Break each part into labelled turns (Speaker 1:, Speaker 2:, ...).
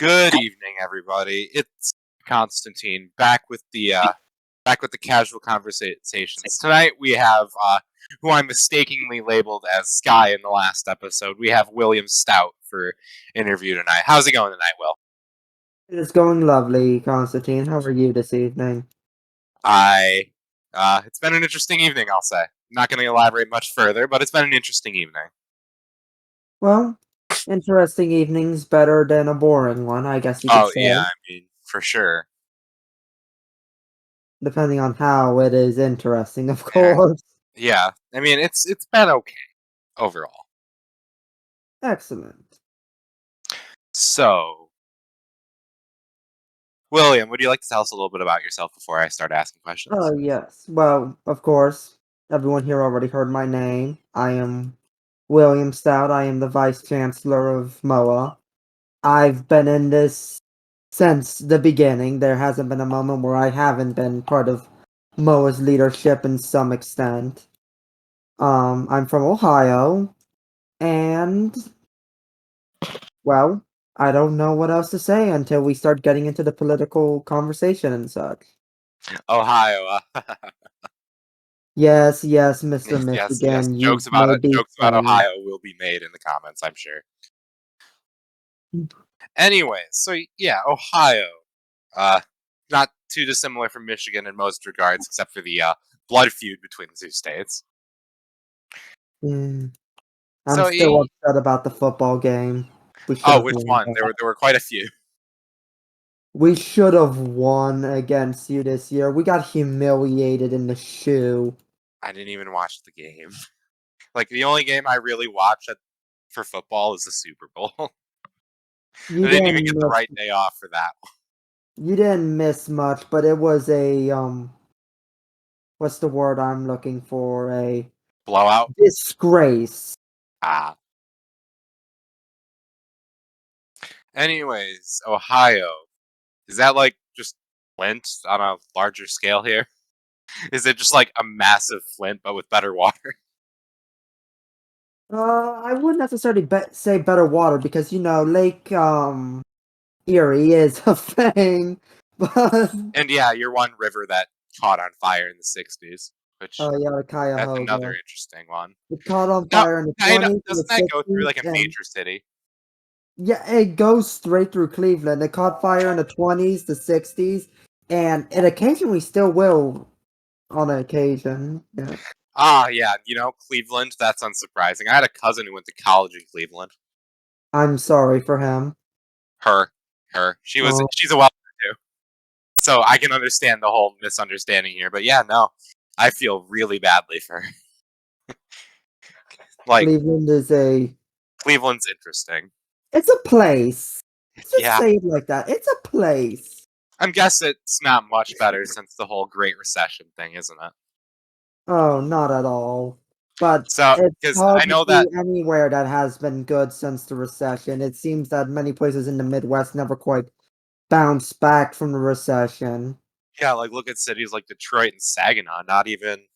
Speaker 1: Good evening, everybody. It's Constantine back with the casual conversations. Tonight we have who I mistakenly labeled as Sky in the last episode. We have William Staut for interview tonight. How's it going tonight, Will?
Speaker 2: It is going lovely, Constantine. How are you this evening?
Speaker 1: It's been an interesting evening, I'll say. I'm not going to elaborate much further, but it's been an interesting evening.
Speaker 2: Well, interesting evening's better than a boring one, I guess you could say.
Speaker 1: Yeah, I mean, for sure.
Speaker 2: Depending on how it is interesting, of course.
Speaker 1: Yeah, I mean, it's been okay overall.
Speaker 2: Excellent.
Speaker 1: So, William, would you like to tell us a little bit about yourself before I start asking questions?
Speaker 2: Oh, yes. Well, of course, everyone here already heard my name. I am William Staut. I am the Vice Chancellor of MOA. I've been in this since the beginning. There hasn't been a moment where I haven't been part of MOA's leadership in some extent. I'm from Ohio, and, well, I don't know what else to say until we start getting into the political conversation and such.
Speaker 1: Ohio.
Speaker 2: Yes, Mr.
Speaker 1: Yes.
Speaker 2: Michigan, you
Speaker 1: Jokes
Speaker 2: may
Speaker 1: about
Speaker 2: be funny.
Speaker 1: Ohio will be made in the comments, I'm sure. Anyway, so yeah, Ohio. Not too dissimilar from Michigan in most regards, except for the blood feud between the two states.
Speaker 2: I'm
Speaker 1: So,
Speaker 2: still upset about the football game. We should have
Speaker 1: which
Speaker 2: won
Speaker 1: one?
Speaker 2: that.
Speaker 1: There were quite a few.
Speaker 2: We should have won against you this year. We got humiliated in the shoe.
Speaker 1: I didn't even watch the game. Like, the only game I really watch for football is the Super Bowl. I didn't even get the right day off for that one.
Speaker 2: You didn't miss much, but it was a what's the word I'm looking for? A
Speaker 1: Blowout?
Speaker 2: disgrace.
Speaker 1: Anyways, Ohio. Is that like just Flint on a larger scale here? Is it just like a massive Flint but with better water?
Speaker 2: I wouldn't necessarily say better water because Lake Erie is a thing, but
Speaker 1: And yeah, you're one river that caught on fire in the 60s, which
Speaker 2: oh yeah, the
Speaker 1: that's
Speaker 2: Cuyahoga.
Speaker 1: another interesting one.
Speaker 2: It caught on fire in the 20s.
Speaker 1: Doesn't that go through like a major city?
Speaker 2: Yeah, it goes straight through Cleveland. It caught fire in the 20s, the 60s, and it occasionally still will on occasion. Yeah.
Speaker 1: Yeah, Cleveland, that's unsurprising. I had a cousin who went to college in Cleveland.
Speaker 2: I'm sorry for him.
Speaker 1: Her. She's a Weller too. So I can understand the whole misunderstanding here. But yeah, no. I feel really badly for her. Like,
Speaker 2: Cleveland's
Speaker 1: interesting.
Speaker 2: It's a place. Let's just
Speaker 1: Yeah.
Speaker 2: say it like that. It's a place.
Speaker 1: I guess it's not much better since the whole Great Recession thing, isn't it?
Speaker 2: Oh, not at all. But
Speaker 1: so,
Speaker 2: it's hard to see anywhere that has been good since the recession. It seems that many places in the Midwest never quite bounced back from the recession.
Speaker 1: Yeah, like look at cities like Detroit and Saginaw, not even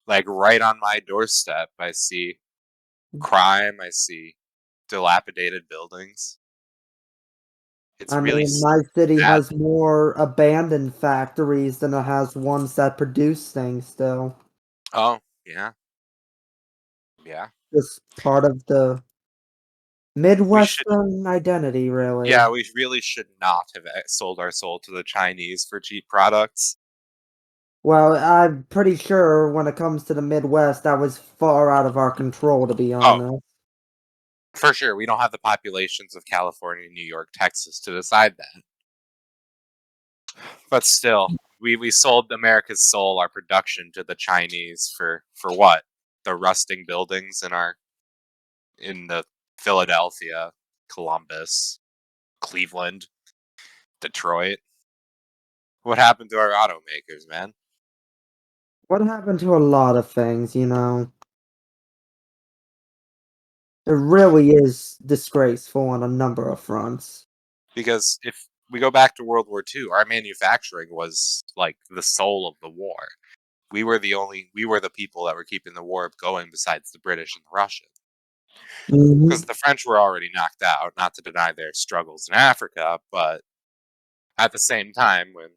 Speaker 1: like right on my doorstep. I see crime, I see dilapidated buildings.
Speaker 2: My city has more abandoned factories than it has ones that produce things still.
Speaker 1: Oh, yeah. Yeah.
Speaker 2: It's part of the Midwestern identity, really.
Speaker 1: Yeah, we really should not have sold our soul to the Chinese for cheap products.
Speaker 2: Well, I'm pretty sure when it comes to the Midwest, that was far out of our control, to be honest.
Speaker 1: For sure, we don't have the populations of California, New York, Texas to decide that. But still, we sold America's soul, our production, to the Chinese for what? The rusting buildings in the Philadelphia, Columbus, Cleveland, Detroit. What happened to our automakers, man?
Speaker 2: What happened to a lot of things, It really is disgraceful on a number of fronts.
Speaker 1: Because if we go back to World War II, our manufacturing was like the soul of the war. We were the people that were keeping the war going besides the British and the Russians.
Speaker 2: Mhm.
Speaker 1: because the French were already knocked out. Not to deny their struggles in Africa, but at the same time, when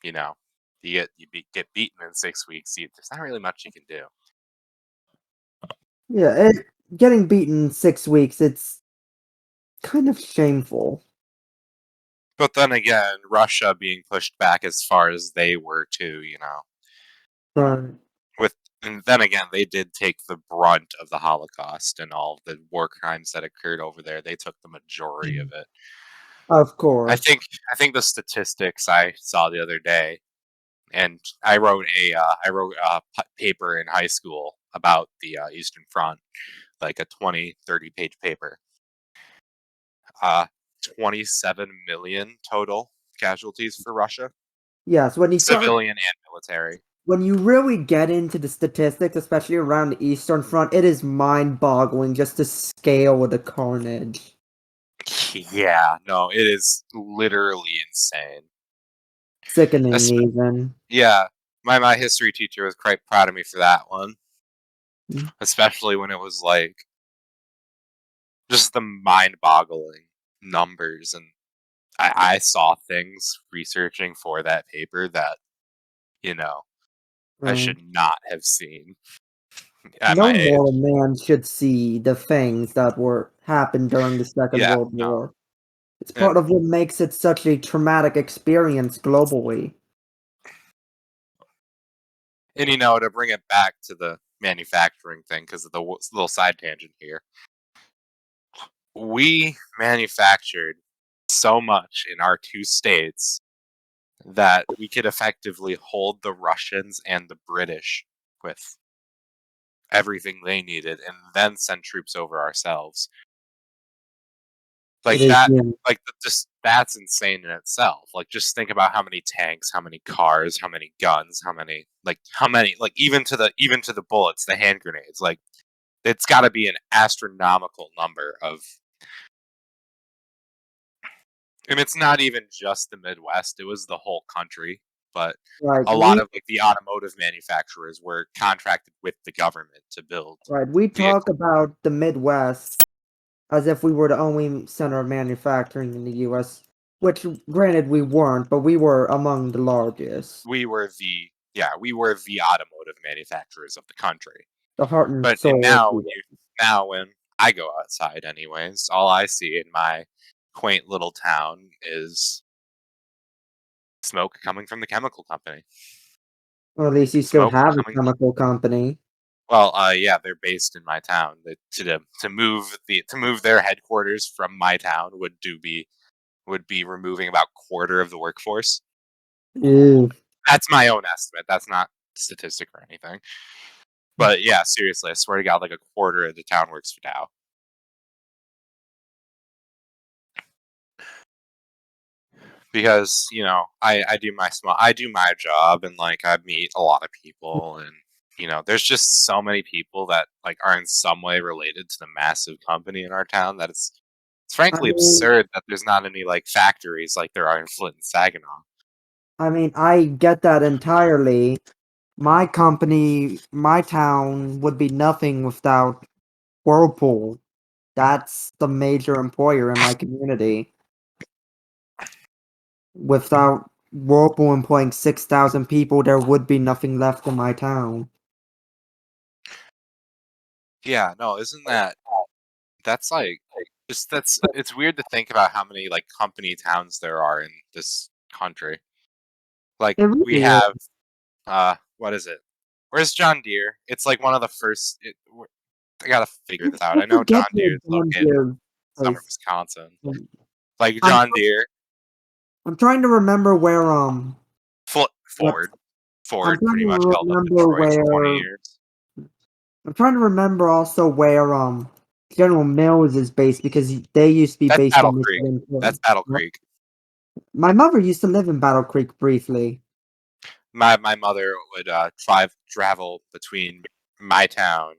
Speaker 1: you know get beaten in 6 weeks, there's not really much you can do.
Speaker 2: Yeah, getting beaten 6 weeks, it's kind of shameful.
Speaker 1: But then again, Russia being pushed back as far as they were too,
Speaker 2: Right.
Speaker 1: with and then again, they did take the brunt of the Holocaust and all the war crimes that occurred over there. They took the majority of it.
Speaker 2: Of
Speaker 1: I
Speaker 2: course.
Speaker 1: think I think the statistics I saw the other day, and I wrote a paper in high school about the Eastern Front, like a 20-30 page paper. 27 million total casualties for Russia,
Speaker 2: Yes,
Speaker 1: civilian and military.
Speaker 2: when you really get into the statistics, especially around the Eastern Front, it is mind-boggling just the scale of the carnage.
Speaker 1: Yeah, no, it is literally insane.
Speaker 2: Sickening,
Speaker 1: Es-
Speaker 2: even.
Speaker 1: yeah, my history teacher was quite proud of me for that one,
Speaker 2: Mm.
Speaker 1: especially when it was like just the mind-boggling numbers, and I saw things researching for that paper that you know I
Speaker 2: Right.
Speaker 1: should not have seen at
Speaker 2: No
Speaker 1: my
Speaker 2: mortal
Speaker 1: age.
Speaker 2: man should see the things that were happened during the Second
Speaker 1: Yeah,
Speaker 2: World
Speaker 1: no,
Speaker 2: War. It's part
Speaker 1: and
Speaker 2: of what makes it such a traumatic experience globally.
Speaker 1: and to bring it back to the manufacturing thing because of the little side tangent here, we manufactured so much in our two states that we could effectively hold the Russians and the British with everything they needed and then send troops over ourselves.
Speaker 2: It
Speaker 1: Like
Speaker 2: is,
Speaker 1: that,
Speaker 2: yeah,
Speaker 1: just that's insane in itself. Like just think about how many tanks, how many cars, how many guns, how many even to the bullets, the hand grenades. Like it's got to be an astronomical number of, and it's not even just the Midwest, it was the whole country, but
Speaker 2: right.
Speaker 1: a lot of like the automotive manufacturers were contracted with the government to build
Speaker 2: We talk
Speaker 1: vehicles.
Speaker 2: about the Midwest as if we were the only center of manufacturing in the U.S., which, granted, we weren't, but we were among the largest.
Speaker 1: We were the automotive manufacturers of the country.
Speaker 2: The heart and
Speaker 1: But and
Speaker 2: soul of the
Speaker 1: now when I go outside anyways, all I see in my quaint little town is smoke coming from the chemical company.
Speaker 2: Or at least you still
Speaker 1: Smoke
Speaker 2: have a
Speaker 1: coming
Speaker 2: chemical company.
Speaker 1: Well, yeah, they're based in my town. To move their headquarters from my town would be removing about quarter of the workforce.
Speaker 2: Ew.
Speaker 1: That's my own estimate. That's not statistic or anything. But yeah, seriously, I swear to God, like a quarter of the town works for Dow. Because I do my job, and like I meet a lot of people, and there's just so many people that like are in some way related to the massive company in our town that it's
Speaker 2: I
Speaker 1: frankly
Speaker 2: mean,
Speaker 1: absurd that there's not any like factories like there are in Flint and Saginaw.
Speaker 2: I get that entirely. My company, my town would be nothing without Whirlpool. That's the major employer in my community. Without Whirlpool employing 6,000 people, there would be nothing left in my town.
Speaker 1: Yeah, no, isn't that's like just that's it's weird to think about how many like company towns there are in this country. Like
Speaker 2: It
Speaker 1: we
Speaker 2: really
Speaker 1: have
Speaker 2: is.
Speaker 1: what is it? Where's John Deere? It's like one of the first. I gotta figure this out.
Speaker 2: I
Speaker 1: I know
Speaker 2: forget
Speaker 1: John
Speaker 2: where
Speaker 1: Deere is
Speaker 2: John
Speaker 1: located in
Speaker 2: Deere
Speaker 1: Summer,
Speaker 2: is.
Speaker 1: Wisconsin.
Speaker 2: Um,
Speaker 1: Like
Speaker 2: I'm
Speaker 1: John Deere,
Speaker 2: I'm trying to remember where what
Speaker 1: Ford.
Speaker 2: I'm
Speaker 1: Ford
Speaker 2: trying
Speaker 1: pretty
Speaker 2: to
Speaker 1: much held up
Speaker 2: remember
Speaker 1: Detroit for 20
Speaker 2: where
Speaker 1: years.
Speaker 2: I'm trying to remember also where General Mills is based because they used to be
Speaker 1: That's
Speaker 2: based
Speaker 1: Battle
Speaker 2: in
Speaker 1: Creek.
Speaker 2: Michigan
Speaker 1: That's
Speaker 2: too.
Speaker 1: Battle
Speaker 2: What?
Speaker 1: Creek.
Speaker 2: My mother used to live in Battle Creek briefly.
Speaker 1: My mother would travel between my town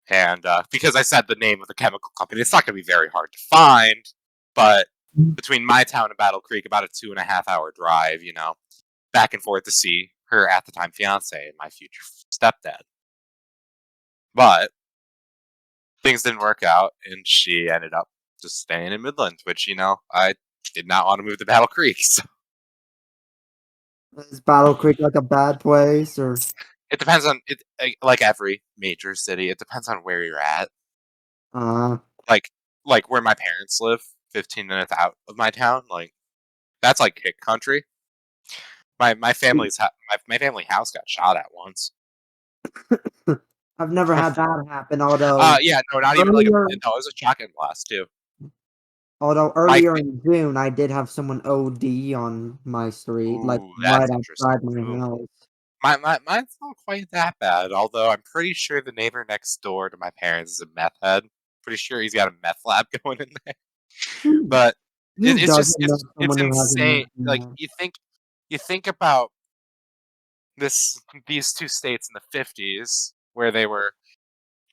Speaker 1: and because I said the name of the chemical company, it's not going to be very hard to find. But between my town and Battle Creek, about a 2.5 hour drive. Back and forth to see her at the time fiance and my future stepdad. But things didn't work out, and she ended up just staying in Midland, which I did not want to move to Battle Creek. So
Speaker 2: Is Battle Creek like a bad place, or
Speaker 1: it depends on it. Like every major city, it depends on where you're at.
Speaker 2: uh
Speaker 1: Like where my parents live, 15 minutes out of my town. Like that's like hick country. My my family house got shot at once.
Speaker 2: I've never had that happen, although
Speaker 1: Yeah, no, not even like
Speaker 2: earlier
Speaker 1: no, it was a shotgun blast too.
Speaker 2: although
Speaker 1: My
Speaker 2: earlier
Speaker 1: fa-
Speaker 2: in June, I did have someone OD on my street, like,
Speaker 1: Ooh,
Speaker 2: right
Speaker 1: that's interesting.
Speaker 2: outside my
Speaker 1: Ooh.
Speaker 2: house.
Speaker 1: Mine's not quite that bad, although I'm pretty sure the neighbor next door to my parents is a meth head. Pretty sure he's got a meth lab going in there.
Speaker 2: Who
Speaker 1: But
Speaker 2: who
Speaker 1: it's
Speaker 2: doesn't
Speaker 1: just
Speaker 2: know
Speaker 1: it's
Speaker 2: someone who has a
Speaker 1: insane.
Speaker 2: meth
Speaker 1: Like
Speaker 2: lab?
Speaker 1: you think about these two states in the 50s where they were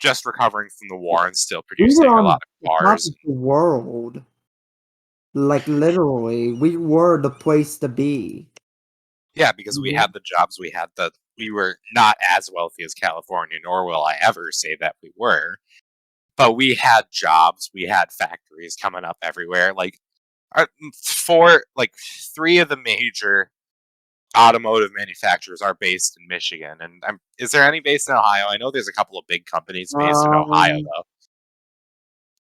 Speaker 1: just recovering from the war and still
Speaker 2: We were
Speaker 1: producing a lot
Speaker 2: on
Speaker 1: of
Speaker 2: the top
Speaker 1: cars.
Speaker 2: of the world. Like, literally, we were the place to be.
Speaker 1: Yeah, because we
Speaker 2: Mhm.
Speaker 1: had the jobs, we were not as wealthy as California, nor will I ever say that we were. But we had jobs, we had factories coming up everywhere. Like three of the major automotive manufacturers are based in Michigan, and is there any based in Ohio? I know there's a couple of big companies based in Ohio,
Speaker 2: Um,
Speaker 1: though.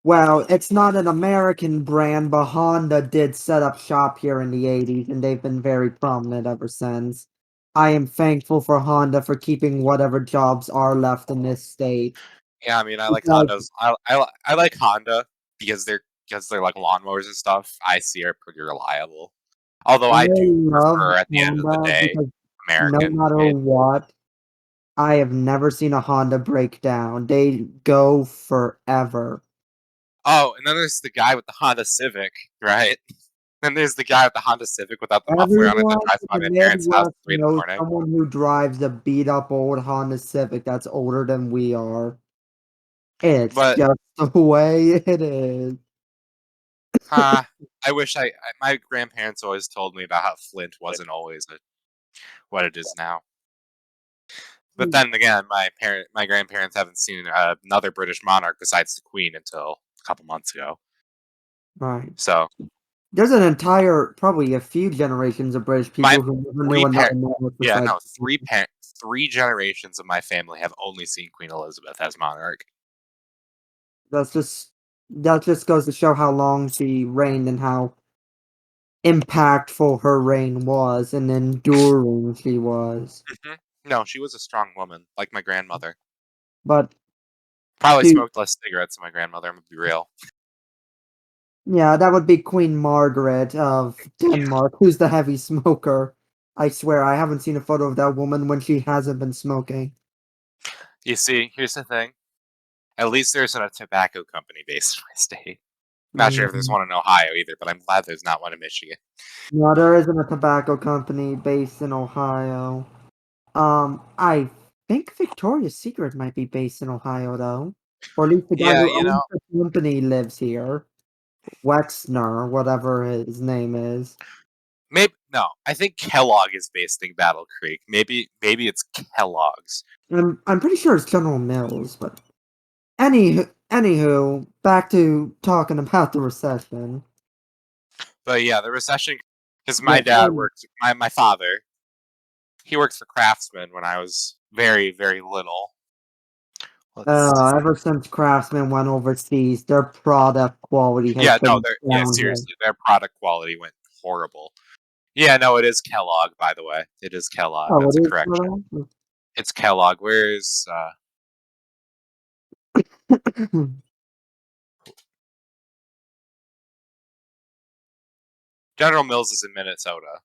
Speaker 2: well, it's not an American brand, but Honda did set up shop here in the 80s, and they've been very prominent ever since. I am thankful for Honda for keeping whatever jobs are left in this state.
Speaker 1: Yeah, I mean, I like
Speaker 2: Because
Speaker 1: Hondas. I like Honda because they're like lawnmowers and stuff. I see are pretty reliable. Although
Speaker 2: I
Speaker 1: I do
Speaker 2: love
Speaker 1: prefer, at the end of the
Speaker 2: Honda
Speaker 1: day,
Speaker 2: because no
Speaker 1: American
Speaker 2: matter
Speaker 1: made.
Speaker 2: what, I have never seen a Honda break down. They go forever.
Speaker 1: Oh, and then there's the guy with the Honda Civic, right? Then there's the guy with the Honda Civic without the muffler on it that
Speaker 2: Everyone
Speaker 1: drives by
Speaker 2: in the
Speaker 1: my parents' house
Speaker 2: Midwest
Speaker 1: at 3 in the
Speaker 2: knows
Speaker 1: morning.
Speaker 2: someone who drives a beat up old Honda Civic that's older than we are. It's
Speaker 1: But
Speaker 2: just the way it is.
Speaker 1: uh, I wish my grandparents always told me about how Flint wasn't always what it is now. But then again, my grandparents haven't seen another British monarch besides the Queen until a couple months ago.
Speaker 2: Right.
Speaker 1: So
Speaker 2: There's an entire, probably a few generations of British
Speaker 1: my
Speaker 2: people who never knew
Speaker 1: three
Speaker 2: another
Speaker 1: parents,
Speaker 2: monarch
Speaker 1: yeah,
Speaker 2: besides
Speaker 1: no, three generations of my family have only seen Queen Elizabeth as monarch.
Speaker 2: that's just that just goes to show how long she reigned and how impactful her reign was and enduring she was.
Speaker 1: Hmm. No, she was a strong woman, like my grandmother.
Speaker 2: But
Speaker 1: Probably
Speaker 2: to
Speaker 1: smoked less cigarettes than my grandmother. I'm gonna be real.
Speaker 2: yeah, that would be Queen Margaret of
Speaker 1: Yeah.
Speaker 2: Denmark, who's the heavy smoker. I swear I haven't seen a photo of that woman when she hasn't been smoking.
Speaker 1: You see, here's the thing. At least there's a tobacco company based in my state. Not sure if there's
Speaker 2: Mhm.
Speaker 1: one in Ohio either, but I'm glad there's not one in Michigan.
Speaker 2: No, there isn't a tobacco company based in Ohio. I think Victoria's Secret might be based in Ohio, though. Or at least the guy
Speaker 1: Yeah,
Speaker 2: who owns the company lives here. Wexner, whatever his name is.
Speaker 1: maybe no. I think Kellogg is based in Battle Creek. Maybe it's Kellogg's.
Speaker 2: I'm pretty sure it's General Mills, but anywho, back to talking about the recession.
Speaker 1: But yeah, the recession because my
Speaker 2: Yeah,
Speaker 1: dad worked. My father, he worked for Craftsman when I was very very little. Let's
Speaker 2: ever since Craftsman went overseas, their product quality has
Speaker 1: yeah, no,
Speaker 2: been downhill.
Speaker 1: seriously, their product quality went horrible. Yeah, no, it is Kellogg, by the way. It is Kellogg.
Speaker 2: Oh,
Speaker 1: That's a
Speaker 2: it is
Speaker 1: correction.
Speaker 2: for
Speaker 1: It's Kellogg. Where's
Speaker 2: that?
Speaker 1: General Mills is in Minnesota.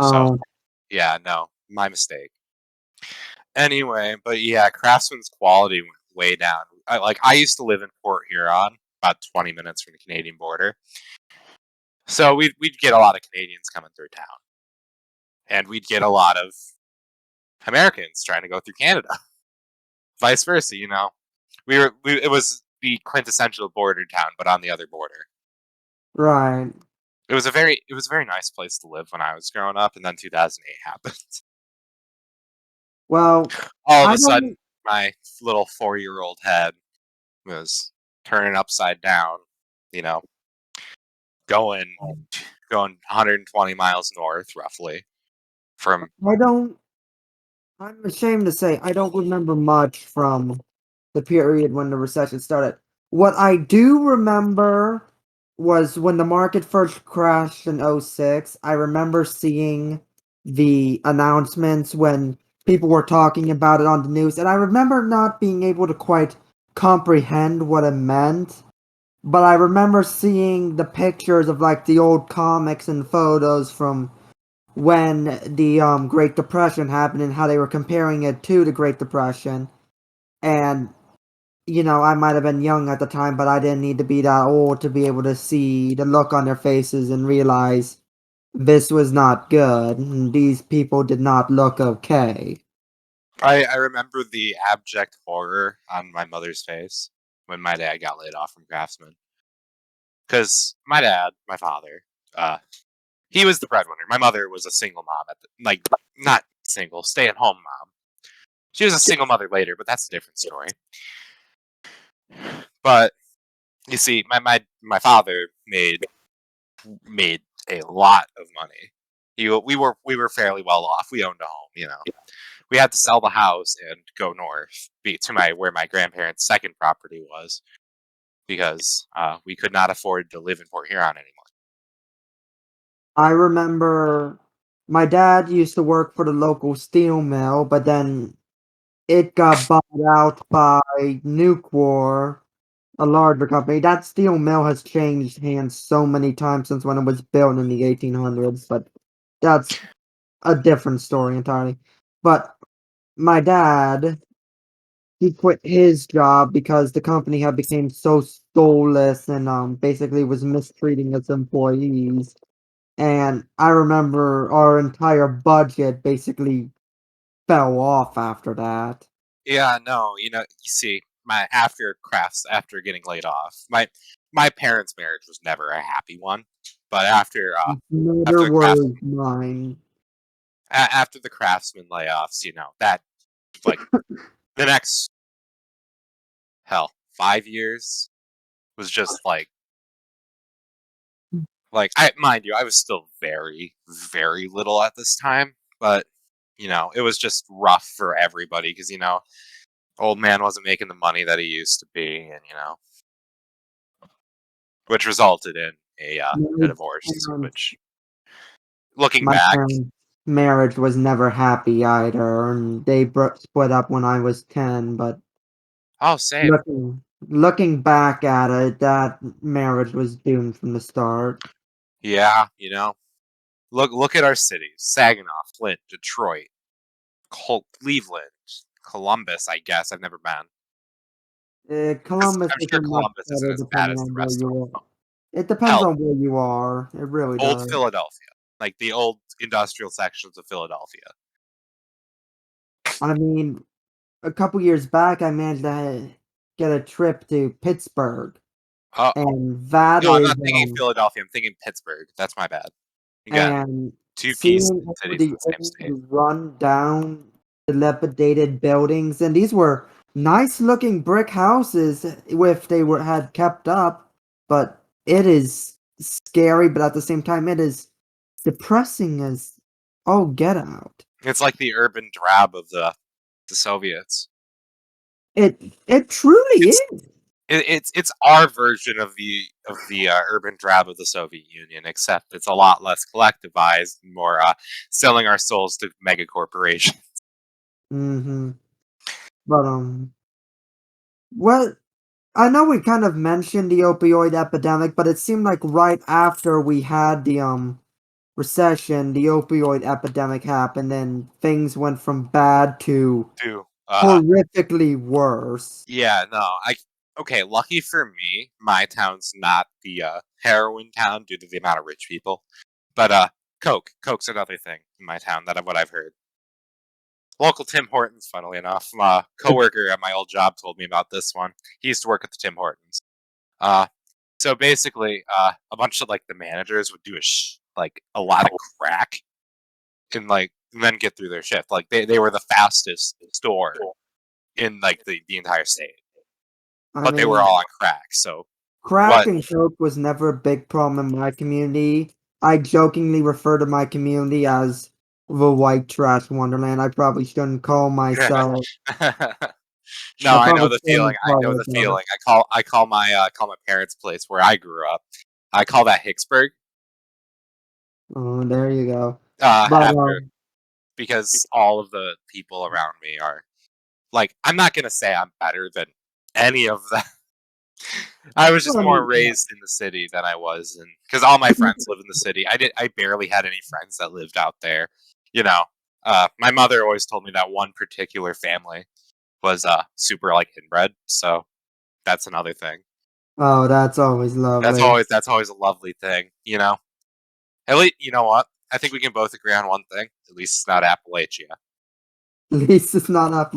Speaker 1: So
Speaker 2: Oh,
Speaker 1: yeah, no, my mistake. Anyway, but yeah, Craftsman's quality went way down. I used to live in Port Huron, about 20 minutes from the Canadian border. So we'd get a lot of Canadians coming through town, and we'd get a lot of Americans trying to go through Canada. Vice versa, it was the quintessential border town, but on the other border.
Speaker 2: right.
Speaker 1: It was a very nice place to live when I was growing up, and then 2008 happened.
Speaker 2: Well,
Speaker 1: All of
Speaker 2: I
Speaker 1: a sudden,
Speaker 2: don't.
Speaker 1: my little 4-year-old head was turning upside down, going 120 miles north, roughly, from.
Speaker 2: I'm ashamed to say I don't remember much from the period when the recession started. What I do remember was when the market first crashed in '06. I remember seeing the announcements when people were talking about it on the news, and I remember not being able to quite comprehend what it meant. But I remember seeing the pictures of like the old comics and photos from when the Great Depression happened and how they were comparing it to the Great Depression. And I might have been young at the time, but I didn't need to be that old to be able to see the look on their faces and realize this was not good. And these people did not look okay.
Speaker 1: I remember the abject horror on my mother's face when my dad got laid off from Craftsman. Because my dad, my father, he was the breadwinner. My mother was a single mom not single, stay-at-home mom. She was a single mother later, but that's a different story. But you see, my father made a lot of money. We were fairly well off. We owned a home. We had to sell the house and go north to where my grandparents' second property was, because we could not afford to live in Port Huron anymore.
Speaker 2: I remember my dad used to work for the local steel mill, but then it got bought out by Nucor, a larger company. That steel mill has changed hands so many times since when it was built in the 1800s, but that's a different story entirely. But my dad, he quit his job because the company had become so soulless and basically was mistreating its employees. And I remember our entire budget basically fell off after that.
Speaker 1: Yeah, no, you see, after getting laid off, my parents' marriage was never a happy one. But
Speaker 2: Neither
Speaker 1: after the
Speaker 2: was mine.
Speaker 1: after the Craftsman layoffs, that, like, the next, hell, 5 years was just I mind you, I was still very, very little at this time, but it was just rough for everybody because old man wasn't making the money that he used to be, and which resulted in a
Speaker 2: My
Speaker 1: divorce.
Speaker 2: parents,
Speaker 1: Which, looking
Speaker 2: my
Speaker 1: back,
Speaker 2: parents' marriage was never happy either, and they split up when I was 10. But
Speaker 1: oh, same,
Speaker 2: looking back at it, that marriage was doomed from the start.
Speaker 1: yeah, look at our cities: Saginaw, Flint, Detroit, Cleveland, Columbus. I guess I've never been, because
Speaker 2: Columbus
Speaker 1: I'm sure
Speaker 2: isn't much
Speaker 1: Columbus isn't
Speaker 2: better
Speaker 1: as bad
Speaker 2: depending
Speaker 1: as the
Speaker 2: on where
Speaker 1: rest of them.
Speaker 2: you are. It depends
Speaker 1: Hell,
Speaker 2: on where you are. It really
Speaker 1: old
Speaker 2: does.
Speaker 1: Philadelphia, like the old industrial sections of Philadelphia.
Speaker 2: I mean, a couple years back, I managed to get a trip to Pittsburgh,
Speaker 1: Uh,
Speaker 2: and that
Speaker 1: no, I'm
Speaker 2: is
Speaker 1: not thinking Philadelphia. I'm thinking Pittsburgh. That's my bad. Again,
Speaker 2: and
Speaker 1: two
Speaker 2: seeing
Speaker 1: peace
Speaker 2: all
Speaker 1: cities in
Speaker 2: the
Speaker 1: the same
Speaker 2: old,
Speaker 1: state.
Speaker 2: run-down, dilapidated buildings, and these were nice-looking brick houses if they had kept up, but it is scary, but at the same time, it is depressing as oh, get out.
Speaker 1: It's like the urban drab of the Soviets.
Speaker 2: It truly
Speaker 1: It's
Speaker 2: is.
Speaker 1: it's our version of the urban drab of the Soviet Union, except it's a lot less collectivized, and more selling our souls to mega corporations.
Speaker 2: Mhm. But, well, I know we kind of mentioned the opioid epidemic, but it seemed like right after we had the, recession, the opioid epidemic happened, and things went from bad to
Speaker 1: Too.
Speaker 2: horrifically worse.
Speaker 1: Yeah, no, okay. Lucky for me, my town's not the heroin town due to the amount of rich people, but coke's another thing in my town what I've heard. Local Tim Hortons, funnily enough. A coworker at my old job told me about this one. He used to work at the Tim Hortons. Uh, so basically, a bunch of the managers would do a lot of crack and then get through their shift. Like they were the fastest store in the entire state.
Speaker 2: I
Speaker 1: but they were
Speaker 2: mean,
Speaker 1: all on crack. So
Speaker 2: crack
Speaker 1: what?
Speaker 2: and coke was never a big problem in my community. I jokingly refer to my community as the white trash wonderland. I probably shouldn't call myself.
Speaker 1: No,
Speaker 2: I
Speaker 1: I know
Speaker 2: probably
Speaker 1: the feeling.
Speaker 2: shouldn't
Speaker 1: I know
Speaker 2: call
Speaker 1: the
Speaker 2: it that.
Speaker 1: feeling. I call my parents' place where I grew up. I call that Hicksburg.
Speaker 2: Oh, there you go.
Speaker 1: Uh,
Speaker 2: But
Speaker 1: after because all of the people around me are like, I'm not gonna say I'm better than any of them. I was just
Speaker 2: I
Speaker 1: more
Speaker 2: mean,
Speaker 1: raised in the city than I was in because all my friends live in the city. I barely had any friends that lived out there. You know, my mother always told me that one particular family was super like inbred. So that's another thing.
Speaker 2: oh, that's always
Speaker 1: That's
Speaker 2: lovely.
Speaker 1: always that's always a lovely thing. At least you know what? I think we can both agree on one thing. At least it's not Appalachia.
Speaker 2: At least it's not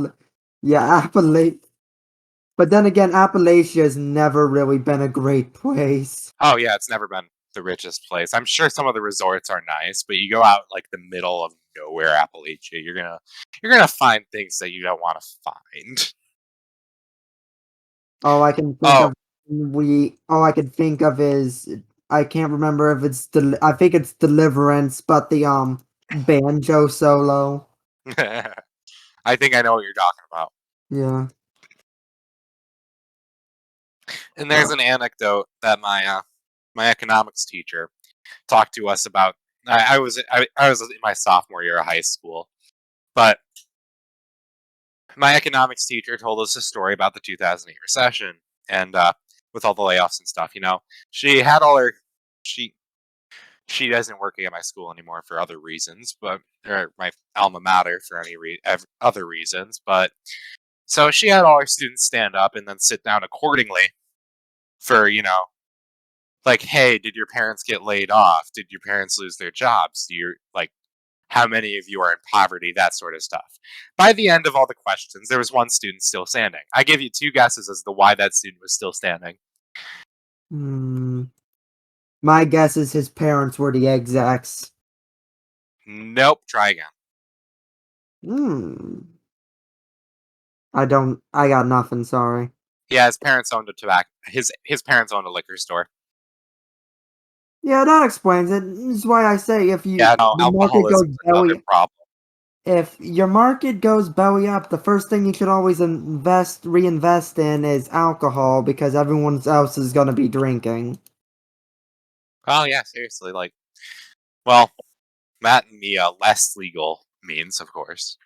Speaker 2: Yeah, Appalachia. But then again, Appalachia has never really been a great place.
Speaker 1: Oh yeah, it's never been the richest place. I'm sure some of the resorts are nice, but you go out like the middle of nowhere, Appalachia, you're gonna find things that you don't want to find.
Speaker 2: All I can think
Speaker 1: Oh,
Speaker 2: of all I can think of is I can't remember if it's I think it's Deliverance, but the banjo solo.
Speaker 1: I think I know what you're talking about.
Speaker 2: Yeah.
Speaker 1: And there's an anecdote that my economics teacher talked to us about. I was in my sophomore year of high school, but my economics teacher told us a story about the 2008 recession and with all the layoffs and stuff. She had all her she she isn't working at my school anymore for other reasons, but or my alma mater for other reasons. But so she had all her students stand up and then sit down accordingly for like, hey, did your parents get laid off? Did your parents lose their jobs? Do you like how many of you are in poverty? That sort of stuff. By the end of all the questions, there was one student still standing. I give you two guesses as to why that student was still standing.
Speaker 2: Hmm. My guess is his parents were the execs.
Speaker 1: Nope. Try again.
Speaker 2: Hmm. I got nothing, sorry.
Speaker 1: Yeah, his parents owned a tobacco. His parents owned a liquor store.
Speaker 2: Yeah, that explains it. This is why I say
Speaker 1: Yeah, no,
Speaker 2: the market goes
Speaker 1: alcoholism's another
Speaker 2: belly
Speaker 1: problem.
Speaker 2: if your market goes belly up, the first thing you should always reinvest in is alcohol because everyone else is gonna be drinking.
Speaker 1: Oh yeah, seriously. Like, well, that and the less legal means, of course.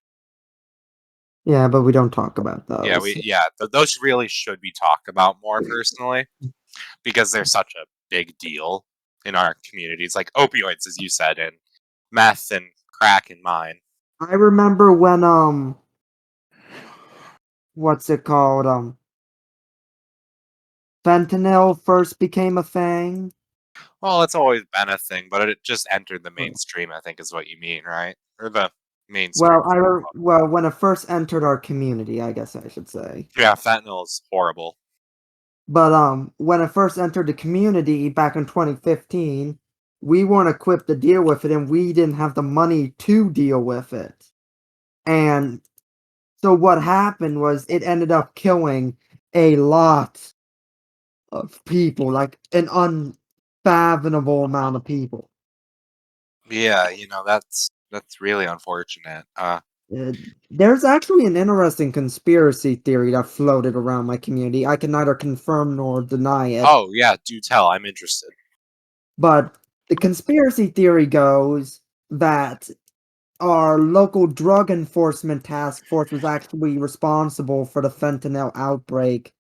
Speaker 2: Yeah, but we don't talk about
Speaker 1: Yeah,
Speaker 2: those.
Speaker 1: those really should be talked about more personally because they're such a big deal in our communities, like opioids, as you said, and meth and crack in mine.
Speaker 2: I remember when what's it called? Fentanyl first became a thing.
Speaker 1: Well, it's always been a thing, but it just entered the
Speaker 2: Oh.
Speaker 1: mainstream. I think is what you mean, right? Or the mainstream.
Speaker 2: Well, when it first entered our community, I guess I should say.
Speaker 1: Yeah, fentanyl is horrible.
Speaker 2: But when it first entered the community back in 2015, we weren't equipped to deal with it, and we didn't have the money to deal with it. And so what happened was it ended up killing a lot of people, like an unfathomable amount of people.
Speaker 1: Yeah, that's really unfortunate.
Speaker 2: Uh, there's actually an interesting conspiracy theory that floated around my community. I can neither confirm nor deny it.
Speaker 1: Oh yeah, do tell. I'm interested.
Speaker 2: But the conspiracy theory goes that our local drug enforcement task force was actually responsible for the fentanyl outbreak.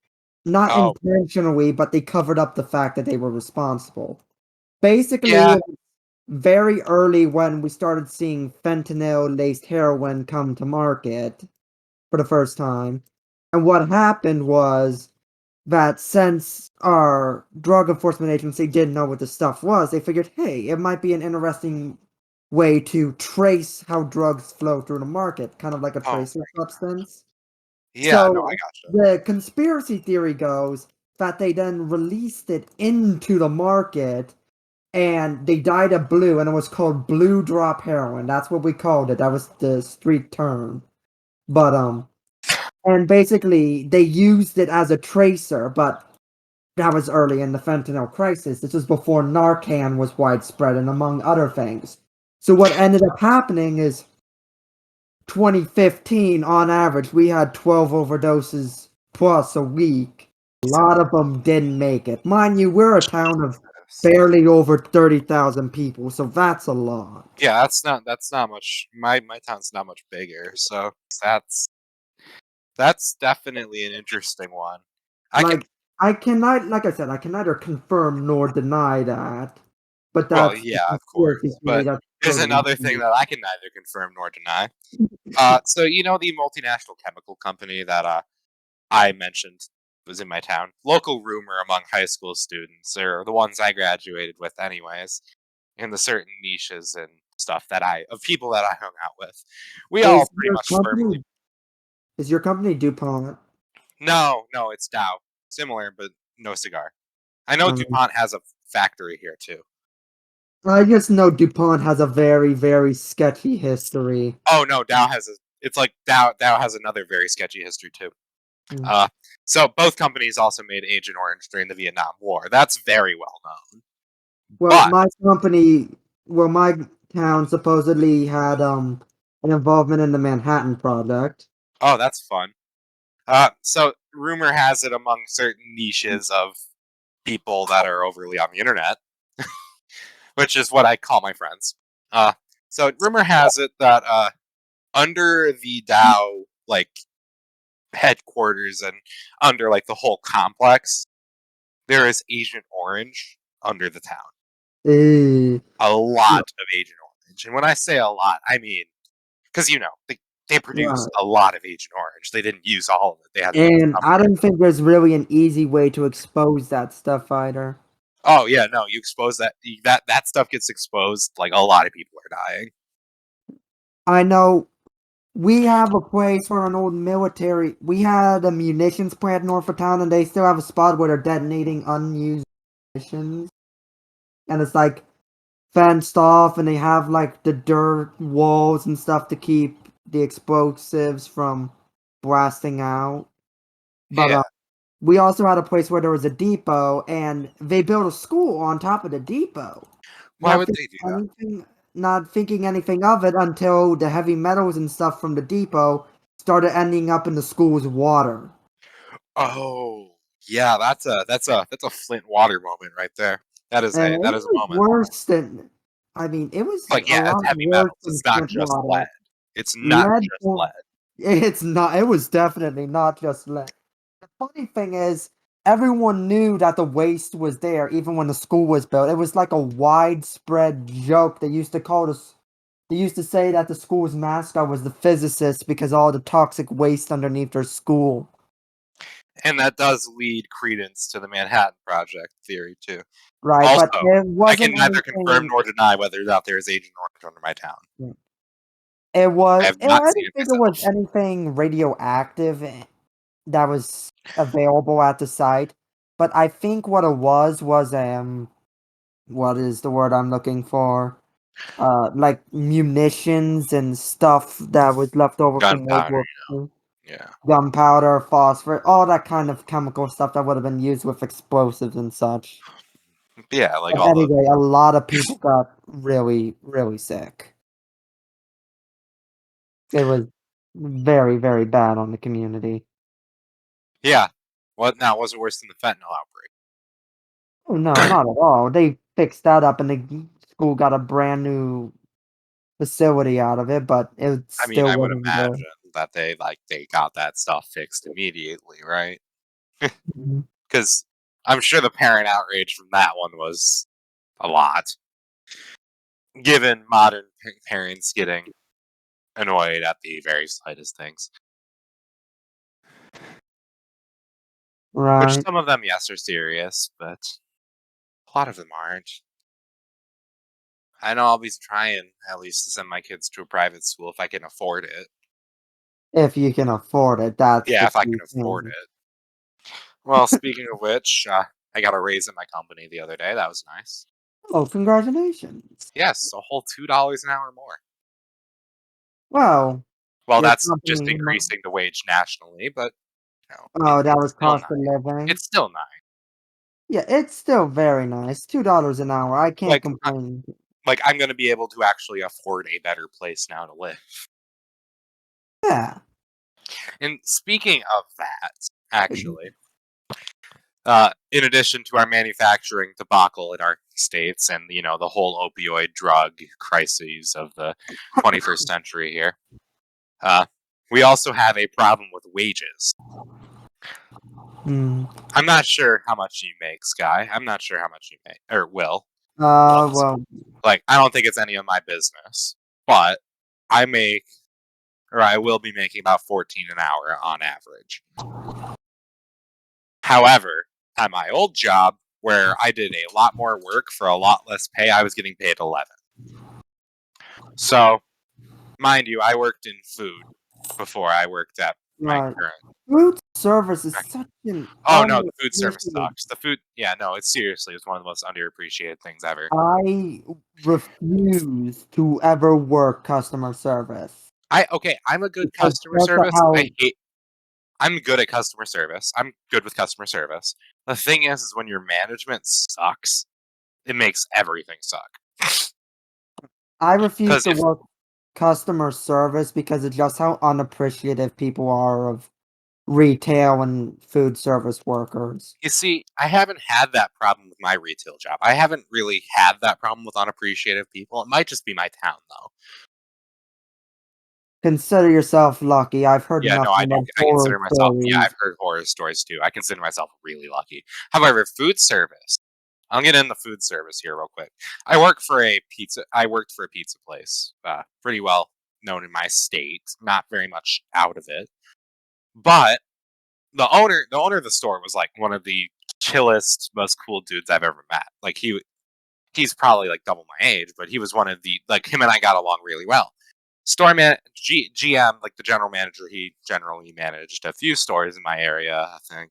Speaker 2: Not
Speaker 1: Oh
Speaker 2: intentionally, but they covered up the fact that they were responsible. Basically,
Speaker 1: yeah.
Speaker 2: it was very early when we started seeing fentanyl laced heroin come to market for the first time. And what happened was that since our drug enforcement agency didn't know what the stuff was, they figured, hey, it might be an interesting way to trace how drugs flow through the market, kind of like a
Speaker 1: Oh
Speaker 2: tracer substance.
Speaker 1: yeah. No, I
Speaker 2: So
Speaker 1: gotcha.
Speaker 2: the conspiracy theory goes that they then released it into the market and they dyed it blue and it was called blue drop heroin. That's what we called it. That was the street term. But And basically, they used it as a tracer, but that was early in the fentanyl crisis. This was before Narcan was widespread, and among other things. So what ended up happening is 2015, on average, we had 12 overdoses plus a week. A lot of them didn't make it. Mind you, we're a town of barely over 30,000 people, so that's a lot.
Speaker 1: Yeah, that's not much. My town's not much bigger, so that's definitely an interesting one. I can
Speaker 2: I cannot, like I said, I can neither confirm nor deny that, but
Speaker 1: Well,
Speaker 2: that's the
Speaker 1: yeah, of
Speaker 2: conspiracy
Speaker 1: course,
Speaker 2: theory
Speaker 1: but
Speaker 2: that's
Speaker 1: there's
Speaker 2: floating
Speaker 1: another thing
Speaker 2: around.
Speaker 1: that I can neither confirm nor deny. So you know the multinational chemical company that I mentioned was in my town. Local rumor among high school students, or the ones I graduated with, anyways, in the certain niches and stuff that of people that I hung out with. We all
Speaker 2: Is
Speaker 1: pretty
Speaker 2: your
Speaker 1: much firmly.
Speaker 2: company is your company DuPont?
Speaker 1: No, it's Dow. Similar, but no cigar. I know
Speaker 2: Um,
Speaker 1: DuPont has a factory here too.
Speaker 2: I just know DuPont has a very, very sketchy history.
Speaker 1: Oh no, Dow has a. It's like Dow has another very sketchy history too.
Speaker 2: Mm.
Speaker 1: Uh, so both companies also made Agent Orange during the Vietnam War. That's very well known.
Speaker 2: Well,
Speaker 1: But
Speaker 2: my company, well, my town supposedly had an involvement in the Manhattan Project.
Speaker 1: oh, that's fun. So rumor has it among certain niches of people that are overly on the internet, which is what I call my friends. Uh, so rumor has it that under the Dow headquarters and under the whole complex, there is Agent Orange under the town.
Speaker 2: Eh,
Speaker 1: A lot of Agent Orange, and when I say a lot, I mean because they produce
Speaker 2: right.
Speaker 1: a lot of Agent Orange. They didn't use all of it. They had to use
Speaker 2: And
Speaker 1: some.
Speaker 2: I don't think there's really an easy way to expose that stuff either.
Speaker 1: Oh yeah, no, you expose that stuff gets exposed. Like a lot of people are dying.
Speaker 2: I know we have a place for an old military. We had a munitions plant north of town, and they still have a spot where they're detonating unused munitions. And it's like fenced off, and they have like the dirt walls and stuff to keep the explosives from blasting out. But
Speaker 1: Yeah.
Speaker 2: we also had a place where there was a depot, and they built a school on top of the depot.
Speaker 1: Why
Speaker 2: Not
Speaker 1: would
Speaker 2: thinking
Speaker 1: they do that?
Speaker 2: anything, not thinking anything of it until the heavy metals and stuff from the depot started ending up in the school's water.
Speaker 1: Oh, yeah, that's a Flint water moment right there. That is
Speaker 2: And
Speaker 1: a
Speaker 2: it
Speaker 1: that is a
Speaker 2: was
Speaker 1: moment.
Speaker 2: worse than, I mean, it was
Speaker 1: Like
Speaker 2: a
Speaker 1: yeah, it's
Speaker 2: lot
Speaker 1: heavy
Speaker 2: worse
Speaker 1: metals.
Speaker 2: than
Speaker 1: It's not
Speaker 2: Flint
Speaker 1: just lead.
Speaker 2: water.
Speaker 1: It's not
Speaker 2: Lead,
Speaker 1: just lead.
Speaker 2: it's not, it was definitely not just lead. The funny thing is, everyone knew that the waste was there even when the school was built. It was like a widespread joke. They used to call this. They used to say that the school's mascot was the physicist because all the toxic waste underneath their school.
Speaker 1: And that does lead credence to the Manhattan Project theory too.
Speaker 2: Right, but
Speaker 1: Also,
Speaker 2: it
Speaker 1: I can
Speaker 2: wasn't
Speaker 1: neither confirm
Speaker 2: anything.
Speaker 1: nor deny whether or not there is Agent Orange under my town.
Speaker 2: It
Speaker 1: I
Speaker 2: was.
Speaker 1: have
Speaker 2: I
Speaker 1: not seen
Speaker 2: didn't
Speaker 1: it
Speaker 2: think it was
Speaker 1: myself.
Speaker 2: anything radioactive that was available at the site. But I think what it was what is the word I'm looking for? Like munitions and stuff that was left over from World
Speaker 1: Gunpowder,
Speaker 2: War II.
Speaker 1: yeah.
Speaker 2: Gunpowder, phosphorus, all that kind of chemical stuff that would have been used with explosives and such.
Speaker 1: Yeah, like
Speaker 2: But
Speaker 1: all the
Speaker 2: anyway, a lot of people got really, really sick. It was very, very bad on the community.
Speaker 1: yeah. What now? Was it worse than the fentanyl outbreak?
Speaker 2: Oh, no, not at all. They fixed that up and the school got a brand new facility out of it, but it
Speaker 1: I mean,
Speaker 2: still
Speaker 1: I would
Speaker 2: wasn't good.
Speaker 1: imagine that they got that stuff fixed immediately, right?
Speaker 2: Mhm.
Speaker 1: Because I'm sure the parent outrage from that one was a lot, given modern parents getting annoyed at the very slightest things. Which
Speaker 2: Right.
Speaker 1: some of them, yes, are serious, but a lot of them aren't. I know I'll be trying at least to send my kids to a private school if I can afford it.
Speaker 2: If you can afford it, that's
Speaker 1: Yeah,
Speaker 2: the
Speaker 1: if I can
Speaker 2: key
Speaker 1: afford
Speaker 2: thing.
Speaker 1: it. Well, speaking of which, I got a raise in my company the other day. That was nice.
Speaker 2: Oh, congratulations.
Speaker 1: Yes, a whole $2 an hour more.
Speaker 2: Well,
Speaker 1: Well,
Speaker 2: Your
Speaker 1: that's just
Speaker 2: company
Speaker 1: increasing the wage nationally, but
Speaker 2: Oh, that was
Speaker 1: it's still
Speaker 2: cost
Speaker 1: not.
Speaker 2: of living?
Speaker 1: It's still not.
Speaker 2: Yeah, it's still very nice. $2 an hour, I can't
Speaker 1: Like,
Speaker 2: complain.
Speaker 1: I'm gonna be able to actually afford a better place now to live.
Speaker 2: Yeah.
Speaker 1: And speaking of that, actually, in addition to our manufacturing debacle in our states and the whole opioid drug crises of the 21st century here, uh, we also have a problem with wages.
Speaker 2: Hmm.
Speaker 1: I'm not sure how much you make, Sky. I'm not sure how much you make, or Will.
Speaker 2: Well,
Speaker 1: I don't think it's any of my business, but I make, or I will be making about 14 an hour on average. However, at my old job, where I did a lot more work for a lot less pay, I was getting paid 11. So, mind you, I worked in food before I worked at my
Speaker 2: right.
Speaker 1: current.
Speaker 2: Food service is such an
Speaker 1: Oh no, the food service
Speaker 2: underappreciated.
Speaker 1: sucks. The food, yeah, no, it's seriously, it's one of the most underappreciated things ever.
Speaker 2: I refuse to ever work customer service
Speaker 1: I'm a good
Speaker 2: because
Speaker 1: customer
Speaker 2: that's
Speaker 1: service.
Speaker 2: how
Speaker 1: I'm good at customer service. I'm good with customer service. The thing is when your management sucks, it makes everything suck.
Speaker 2: I refuse
Speaker 1: Because
Speaker 2: to
Speaker 1: if
Speaker 2: work customer service because of just how unappreciative people are of retail and food service workers.
Speaker 1: you see, I haven't had that problem with my retail job. I haven't really had that problem with unappreciative people. It might just be my town, though.
Speaker 2: Consider yourself lucky. I've heard
Speaker 1: Yeah, no, I
Speaker 2: nothing
Speaker 1: do.
Speaker 2: but
Speaker 1: I
Speaker 2: horror
Speaker 1: consider myself. Yeah,
Speaker 2: stories.
Speaker 1: I've heard horror stories too. I consider myself really lucky. However, food service. I'll get into food service here real quick. I worked for a pizza place, pretty well known in my state. Not very much out of it, but the owner of the store was like one of the chillest, most cool dudes I've ever met. He's probably like double my age, but he was one of the him and I got along really well. GM, like the general manager, he generally managed a few stores in my area. I think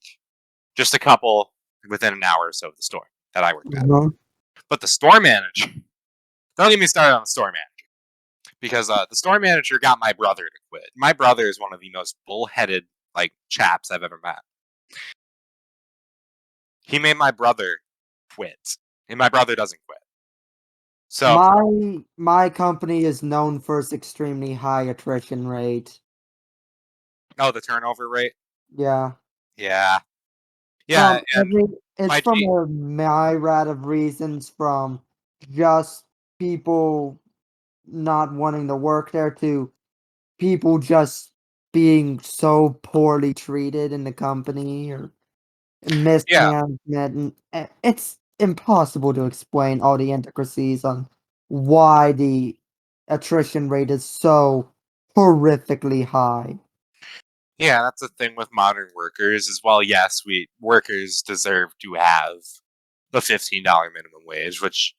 Speaker 1: just a couple within an hour or so of the store that I worked at.
Speaker 2: Mhm.
Speaker 1: But the store manager, don't get me started on the store manager because the store manager got my brother to quit. My brother is one of the most bullheaded chaps I've ever met. He made my brother quit, and my brother doesn't quit. So,
Speaker 2: My company is known for its extremely high attrition rate.
Speaker 1: oh, the turnover rate,
Speaker 2: Yeah.
Speaker 1: yeah, yeah,
Speaker 2: From
Speaker 1: and
Speaker 2: every it's
Speaker 1: my
Speaker 2: from
Speaker 1: G,
Speaker 2: a myriad of reasons from just people not wanting to work there to people just being so poorly treated in the company or
Speaker 1: yeah,
Speaker 2: mismanagement, and it's impossible to explain all the intricacies on why the attrition rate is so horrifically high.
Speaker 1: yeah. That's the thing with modern workers as well. Yes, we workers deserve to have the $15 minimum wage, which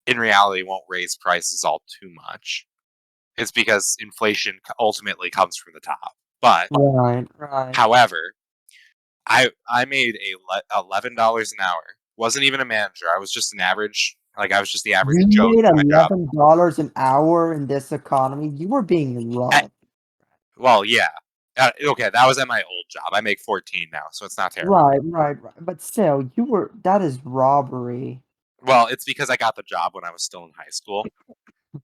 Speaker 1: in reality won't raise prices all too much. It's because inflation ultimately comes from the top. But
Speaker 2: Right, right.
Speaker 1: however, I made $11 an hour. Wasn't even a manager. I was just an average. I was just the average
Speaker 2: You
Speaker 1: Joe
Speaker 2: made
Speaker 1: doing my job.
Speaker 2: $11 an hour in this economy? You were being
Speaker 1: At,
Speaker 2: robbed.
Speaker 1: well, yeah. Okay, that was at my old job. I make 14 now, so it's not terrible.
Speaker 2: Right, right, right. But still, that is robbery.
Speaker 1: Well, it's because I got the job when I was still in high school.
Speaker 2: Still,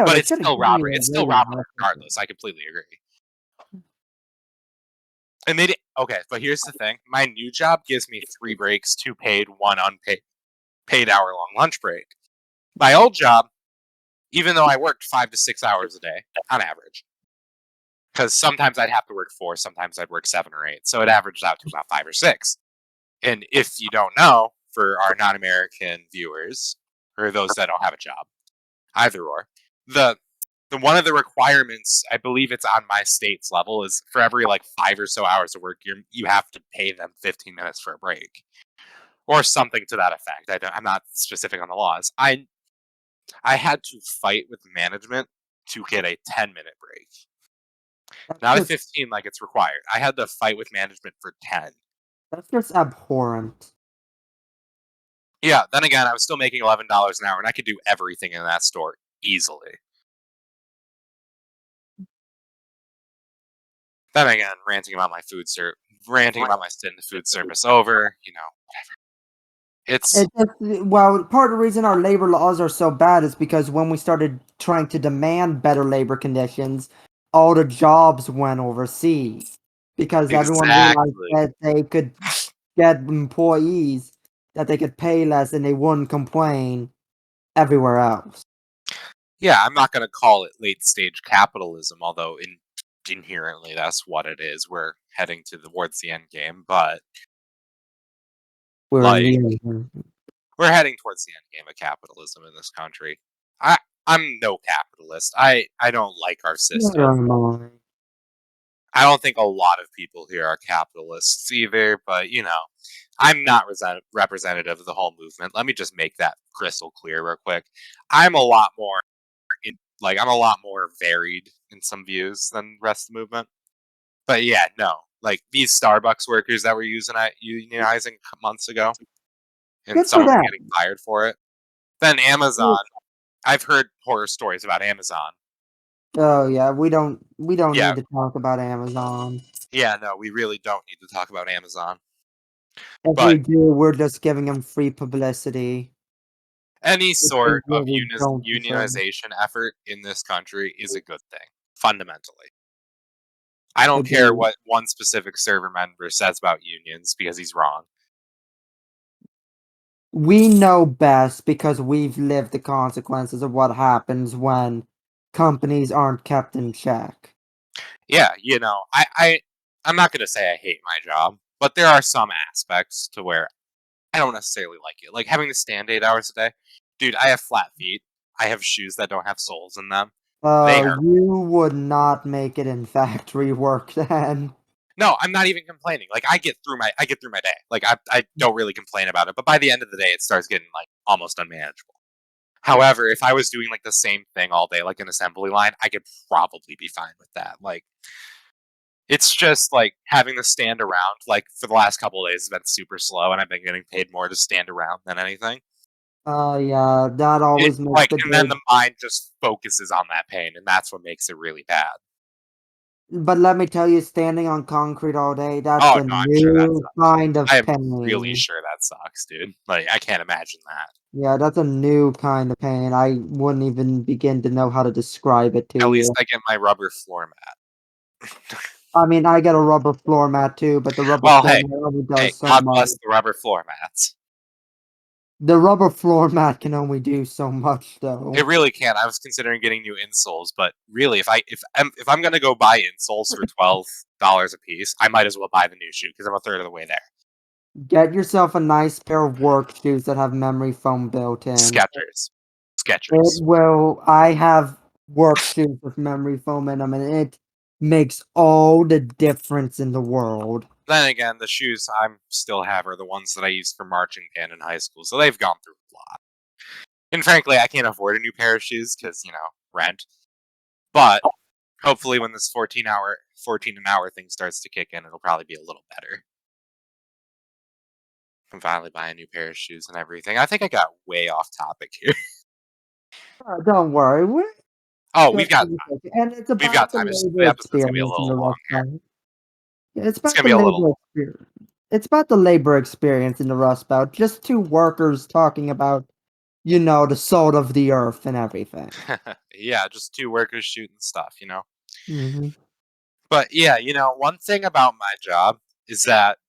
Speaker 1: But
Speaker 2: they
Speaker 1: it's
Speaker 2: should have
Speaker 1: still
Speaker 2: given you
Speaker 1: robbery.
Speaker 2: a
Speaker 1: It's still
Speaker 2: raise.
Speaker 1: robbery regardless. I completely agree. And they did, okay, but here's the thing. My new job gives me 3 breaks, 2 paid, 1 unpaid, paid hour-long lunch break. My old job, even though I worked 5 to 6 hours a day on average, because sometimes I'd have to work 4, sometimes I'd work 7 or 8, so it averaged out to about 5 or 6. And if you don't know, for our non-American viewers or those that don't have a job, either or, the the one of the requirements, I believe it's on my state's level, is for every 5 or so hours of work, you have to pay them 15 minutes for a break or something to that effect. I'm not specific on the laws. I had to fight with management to get a 10-minute break,
Speaker 2: That's
Speaker 1: not a
Speaker 2: just
Speaker 1: 15 like it's required. I had to fight with management for 10.
Speaker 2: that's just abhorrent.
Speaker 1: Yeah, then again, I was still making $11 an hour, and I could do everything in that store easily. Then again, ranting about my food service over, whatever. It's
Speaker 2: Part of the reason our labor laws are so bad is because when we started trying to demand better labor conditions, all the jobs went overseas because everyone realized
Speaker 1: exactly.
Speaker 2: that they could get employees that they could pay less and they wouldn't complain everywhere else.
Speaker 1: Yeah, I'm not going to call it late stage capitalism, although inherently that's what it is. We're heading towards the end game, but
Speaker 2: We're in
Speaker 1: like
Speaker 2: the
Speaker 1: we're heading towards the end game of capitalism in this country. I'm no capitalist. I don't like our system.
Speaker 2: Never mind.
Speaker 1: I don't think a lot of people here are capitalists either, but I'm not representative of the whole movement. Let me just make that crystal clear real quick. I'm a lot more I'm a lot more varied in some views than the rest of the movement. But yeah, no. Like these Starbucks workers that were unionizing months ago, and
Speaker 2: Good for
Speaker 1: some of them
Speaker 2: them.
Speaker 1: getting fired for it. Then Amazon. I've heard horror stories about Amazon.
Speaker 2: Oh yeah, we don't
Speaker 1: Yeah,
Speaker 2: need to talk about Amazon.
Speaker 1: yeah, no, we really don't need to talk about Amazon.
Speaker 2: If we
Speaker 1: But
Speaker 2: do, we're just giving them free publicity,
Speaker 1: any
Speaker 2: which they
Speaker 1: sort of
Speaker 2: really don't deserve.
Speaker 1: unionization effort in this country is a good thing, fundamentally. I don't care
Speaker 2: Agreed.
Speaker 1: what one specific server member says about unions because he's wrong.
Speaker 2: We know best because we've lived the consequences of what happens when companies aren't kept in check.
Speaker 1: Yeah, I'm not gonna say I hate my job, but there are some aspects to where I don't necessarily like it. Like having to stand 8 hours a day. Dude, I have flat feet. I have shoes that don't have soles in them. They are
Speaker 2: You would not make it in factory work then.
Speaker 1: no, I'm not even complaining. Like I get through my day. Like I don't really complain about it, but by the end of the day it starts getting like almost unmanageable. However, if I was doing like the same thing all day, like an assembly line, I could probably be fine with that. Like it's just like having to stand around. Like for the last couple of days, has been super slow, and I've been getting paid more to stand around than anything.
Speaker 2: Yeah, that always makes the
Speaker 1: And then
Speaker 2: day.
Speaker 1: the mind just focuses on that pain, and that's what makes it really bad.
Speaker 2: But let me tell you, standing on concrete all day, that's
Speaker 1: Oh
Speaker 2: a
Speaker 1: no, I'm sure that
Speaker 2: new
Speaker 1: sucks.
Speaker 2: kind of
Speaker 1: I am really
Speaker 2: pain.
Speaker 1: sure that sucks, dude. Like I can't imagine that.
Speaker 2: Yeah, that's a new kind of pain. I wouldn't even begin to know how to describe it to
Speaker 1: At least
Speaker 2: you.
Speaker 1: I get my rubber floor mat.
Speaker 2: I mean, I get a rubber floor mat too, but the rubber
Speaker 1: Well,
Speaker 2: floor
Speaker 1: hey,
Speaker 2: mat only
Speaker 1: hey,
Speaker 2: does so
Speaker 1: God
Speaker 2: much.
Speaker 1: bless the rubber floor mats.
Speaker 2: The rubber floor mat can only do so much,
Speaker 1: It
Speaker 2: though.
Speaker 1: really can. I was considering getting new insoles, but really, if I'm gonna go buy insoles for $12 a piece, I might as well buy the new shoe because I'm a third of the way there.
Speaker 2: Get yourself a nice pair of work shoes that have memory foam built in.
Speaker 1: Skechers,
Speaker 2: It
Speaker 1: Skechers.
Speaker 2: will. I have work shoes with memory foam in them, and it makes all the difference in the world.
Speaker 1: Then again, the shoes I still have are the ones that I used for marching band in high school, so they've gone through a lot. And frankly, I can't afford a new pair of shoes because rent. But hopefully, when this 14 an hour thing starts to kick in, it'll probably be a little better. I can finally buy a new pair of shoes and everything. I think I got way off topic here.
Speaker 2: Don't worry, we're
Speaker 1: Oh,
Speaker 2: just and it's
Speaker 1: we've got
Speaker 2: about the
Speaker 1: time. The
Speaker 2: labor
Speaker 1: episode's gonna be a
Speaker 2: experience in
Speaker 1: little
Speaker 2: the
Speaker 1: long
Speaker 2: Rust
Speaker 1: here.
Speaker 2: Belt. It's
Speaker 1: It's
Speaker 2: about
Speaker 1: gonna
Speaker 2: the
Speaker 1: be a little
Speaker 2: labor
Speaker 1: long.
Speaker 2: experience. It's about the labor experience in the Rust Belt. Just two workers talking about, the salt of the earth and everything.
Speaker 1: Yeah, just two workers shooting stuff.
Speaker 2: Hmm.
Speaker 1: But yeah, one thing about my job is that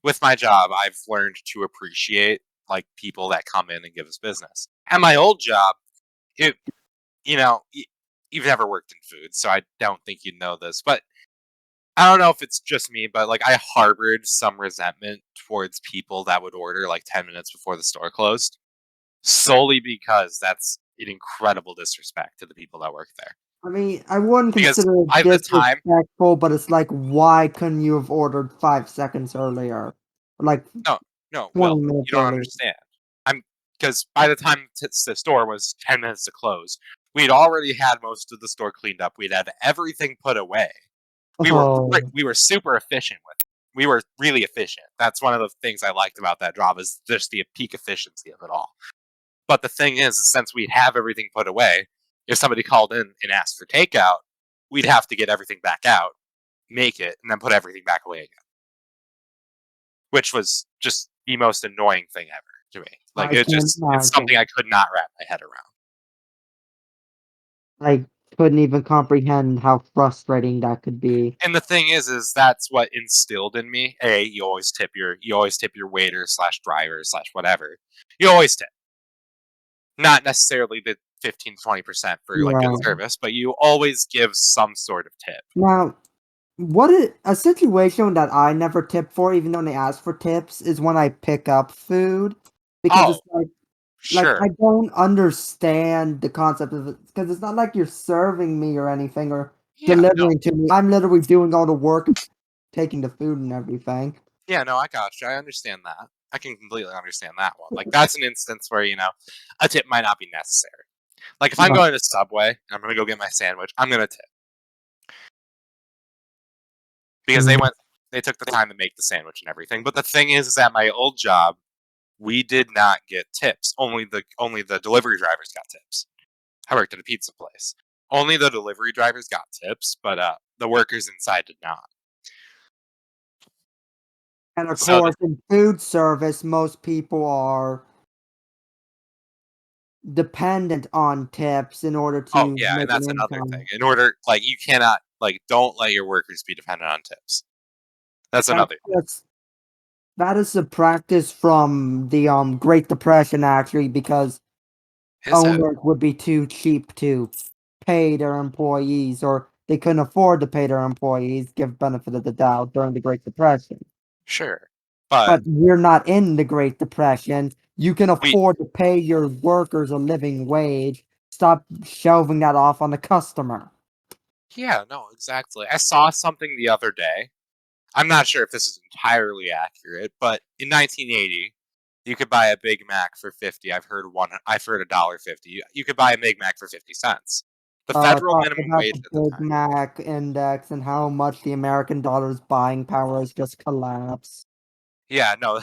Speaker 1: with my job, I've learned to appreciate like people that come in and give us business. At my old job, it, you know, you've never worked in food, so I don't think you'd know this, but I don't know if it's just me, but like I harbored some resentment towards people that would order like 10 minutes before the store closed, solely because that's an incredible disrespect to the people that work there.
Speaker 2: I mean, I wouldn't
Speaker 1: Because
Speaker 2: consider it
Speaker 1: by the time,
Speaker 2: disrespectful, but it's like, why couldn't you have ordered 5 seconds earlier? Like
Speaker 1: no, no,
Speaker 2: 20
Speaker 1: Will,
Speaker 2: minutes
Speaker 1: you don't
Speaker 2: earlier.
Speaker 1: understand. I'm because by the time the store was 10 minutes to close, we'd already had most of the store cleaned up. We'd had everything put away.
Speaker 2: Oh,
Speaker 1: We were super efficient with it. We were really efficient. That's one of the things I liked about that job is just the peak efficiency of it all. But the thing is, since we have everything put away, if somebody called in and asked for takeout, we'd have to get everything back out. make it, and then put everything back away again. Which was just the most annoying thing ever to me. Like,
Speaker 2: I can
Speaker 1: it's something
Speaker 2: imagine.
Speaker 1: I could not wrap my head around.
Speaker 2: I couldn't even comprehend how frustrating that could be.
Speaker 1: And the thing is that's what instilled in me. You always tip your waiter slash driver slash whatever. You always tip. Not necessarily the 15 to 20% for like good
Speaker 2: Right.
Speaker 1: service, but you always give some sort of tip.
Speaker 2: Now, a situation that I never tip for, even though they ask for tips, is when I pick up food, because
Speaker 1: Oh,
Speaker 2: it's like
Speaker 1: sure.
Speaker 2: I don't understand the concept of it, because it's not like you're serving me or anything or
Speaker 1: Yeah, no.
Speaker 2: delivering to me. I'm literally doing all the work, taking the food and everything.
Speaker 1: Yeah, no, I got you. I understand that. I can completely understand that one. Like, that's an instance where, a tip might not be necessary. Like, if I'm
Speaker 2: Right.
Speaker 1: going to Subway and I'm going to go get my sandwich, I'm going to tip. Because
Speaker 2: Mhm.
Speaker 1: they took the time to make the sandwich and everything. But the thing is at my old job, we did not get tips. Only the delivery drivers got tips. I worked at a pizza place. Only the delivery drivers got tips, but the workers inside did not.
Speaker 2: And of
Speaker 1: So,
Speaker 2: course, in food service, most people are dependent on tips in order
Speaker 1: oh
Speaker 2: to
Speaker 1: yeah,
Speaker 2: make
Speaker 1: and
Speaker 2: an
Speaker 1: that's another thing.
Speaker 2: income.
Speaker 1: In order, like, you cannot, like, don't let your workers be dependent on tips. That's
Speaker 2: That's
Speaker 1: another thing.
Speaker 2: just that is a practice from the Great Depression, actually, because
Speaker 1: Is it?
Speaker 2: owners would be too cheap to pay their employees, or they couldn't afford to pay their employees, give benefit of the doubt during the Great Depression.
Speaker 1: Sure, but
Speaker 2: But we're not in the Great Depression. You can
Speaker 1: we
Speaker 2: afford to pay your workers a living wage. Stop shelving that off on the customer.
Speaker 1: yeah, no, exactly. I saw something the other day. I'm not sure if this is entirely accurate, but in 1980, you could buy a Big Mac for 50. I've heard $1.50. You could buy a Big Mac for 50 cents. The federal
Speaker 2: Talk
Speaker 1: minimum
Speaker 2: about
Speaker 1: wage
Speaker 2: the
Speaker 1: at the
Speaker 2: Big
Speaker 1: time.
Speaker 2: Mac index and how much the American dollar's buying power has just collapsed.
Speaker 1: Yeah, no.